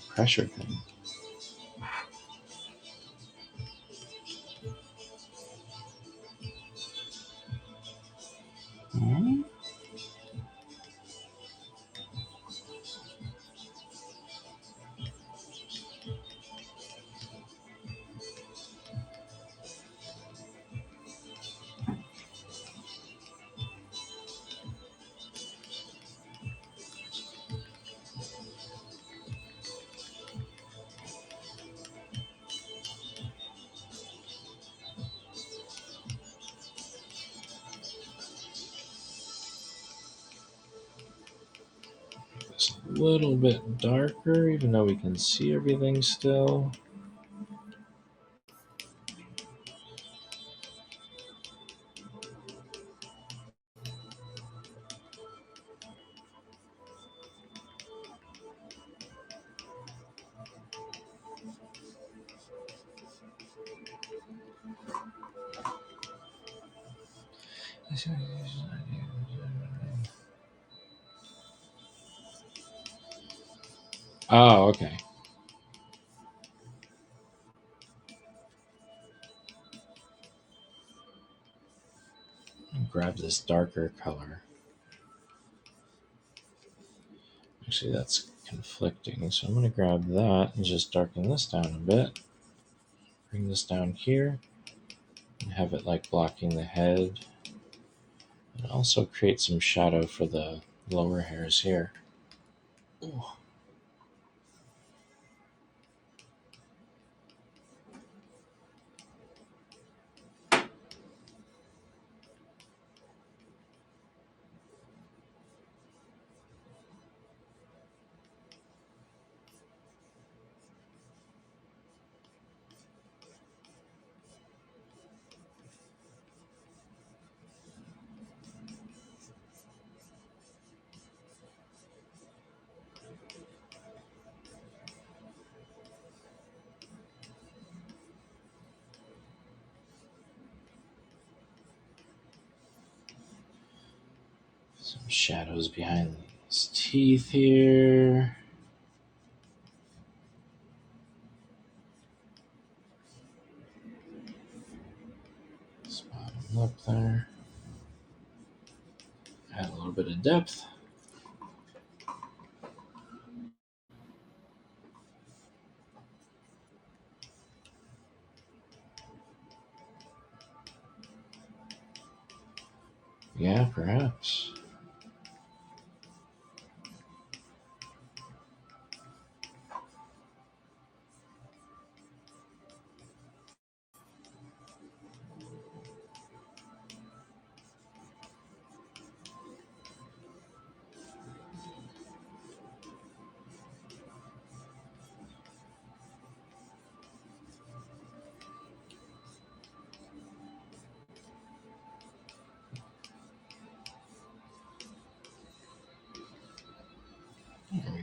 Pressure thing. Hmm? It's a little bit darker, even though we can see everything still. Oh, okay. Grab this darker color. Actually, that's conflicting. So I'm going to grab that and just darken this down a bit. Bring this down here and have it like blocking the head. And also create some shadow for the lower hairs here. Ooh. Some shadows behind his teeth here. Spot him up there. Add a little bit of depth. Yeah, perhaps.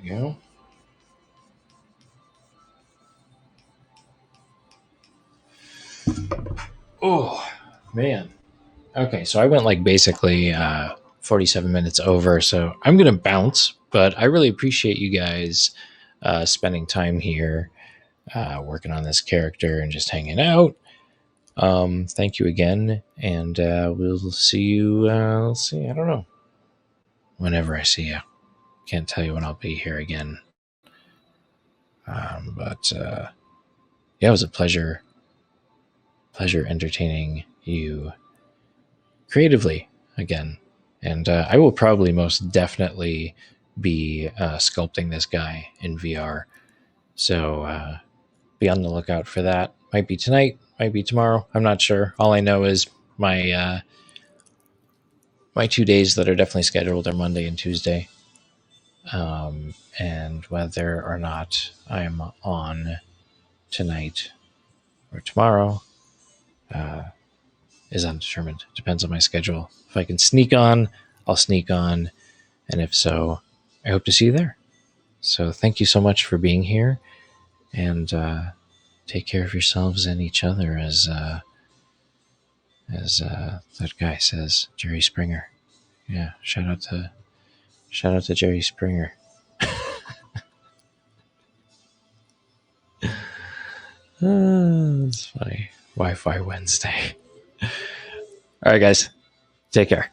we go. Oh, man. Okay, so I went like basically 47 minutes over, so I'm going to bounce, but I really appreciate you guys spending time here working on this character and just hanging out. Thank you again, and we'll see you. Let's see, I don't know. Whenever I see you. Can't tell you when I'll be here again. But yeah, it was a pleasure entertaining you creatively again. And I will probably most definitely be sculpting this guy in VR. So be on the lookout for that. Might be tonight, might be tomorrow. I'm not sure. All I know is my 2 days that are definitely scheduled are Monday and Tuesday. And whether or not I'm on tonight or tomorrow is undetermined. Depends on my schedule. If I can sneak on, I'll sneak on. And if so, I hope to see you there. So thank you so much for being here. And take care of yourselves and each other, as that guy says, Jerry Springer. Yeah, shout out to Jerry Springer. That's funny. Wi-Fi Wednesday. All right, guys. Take care.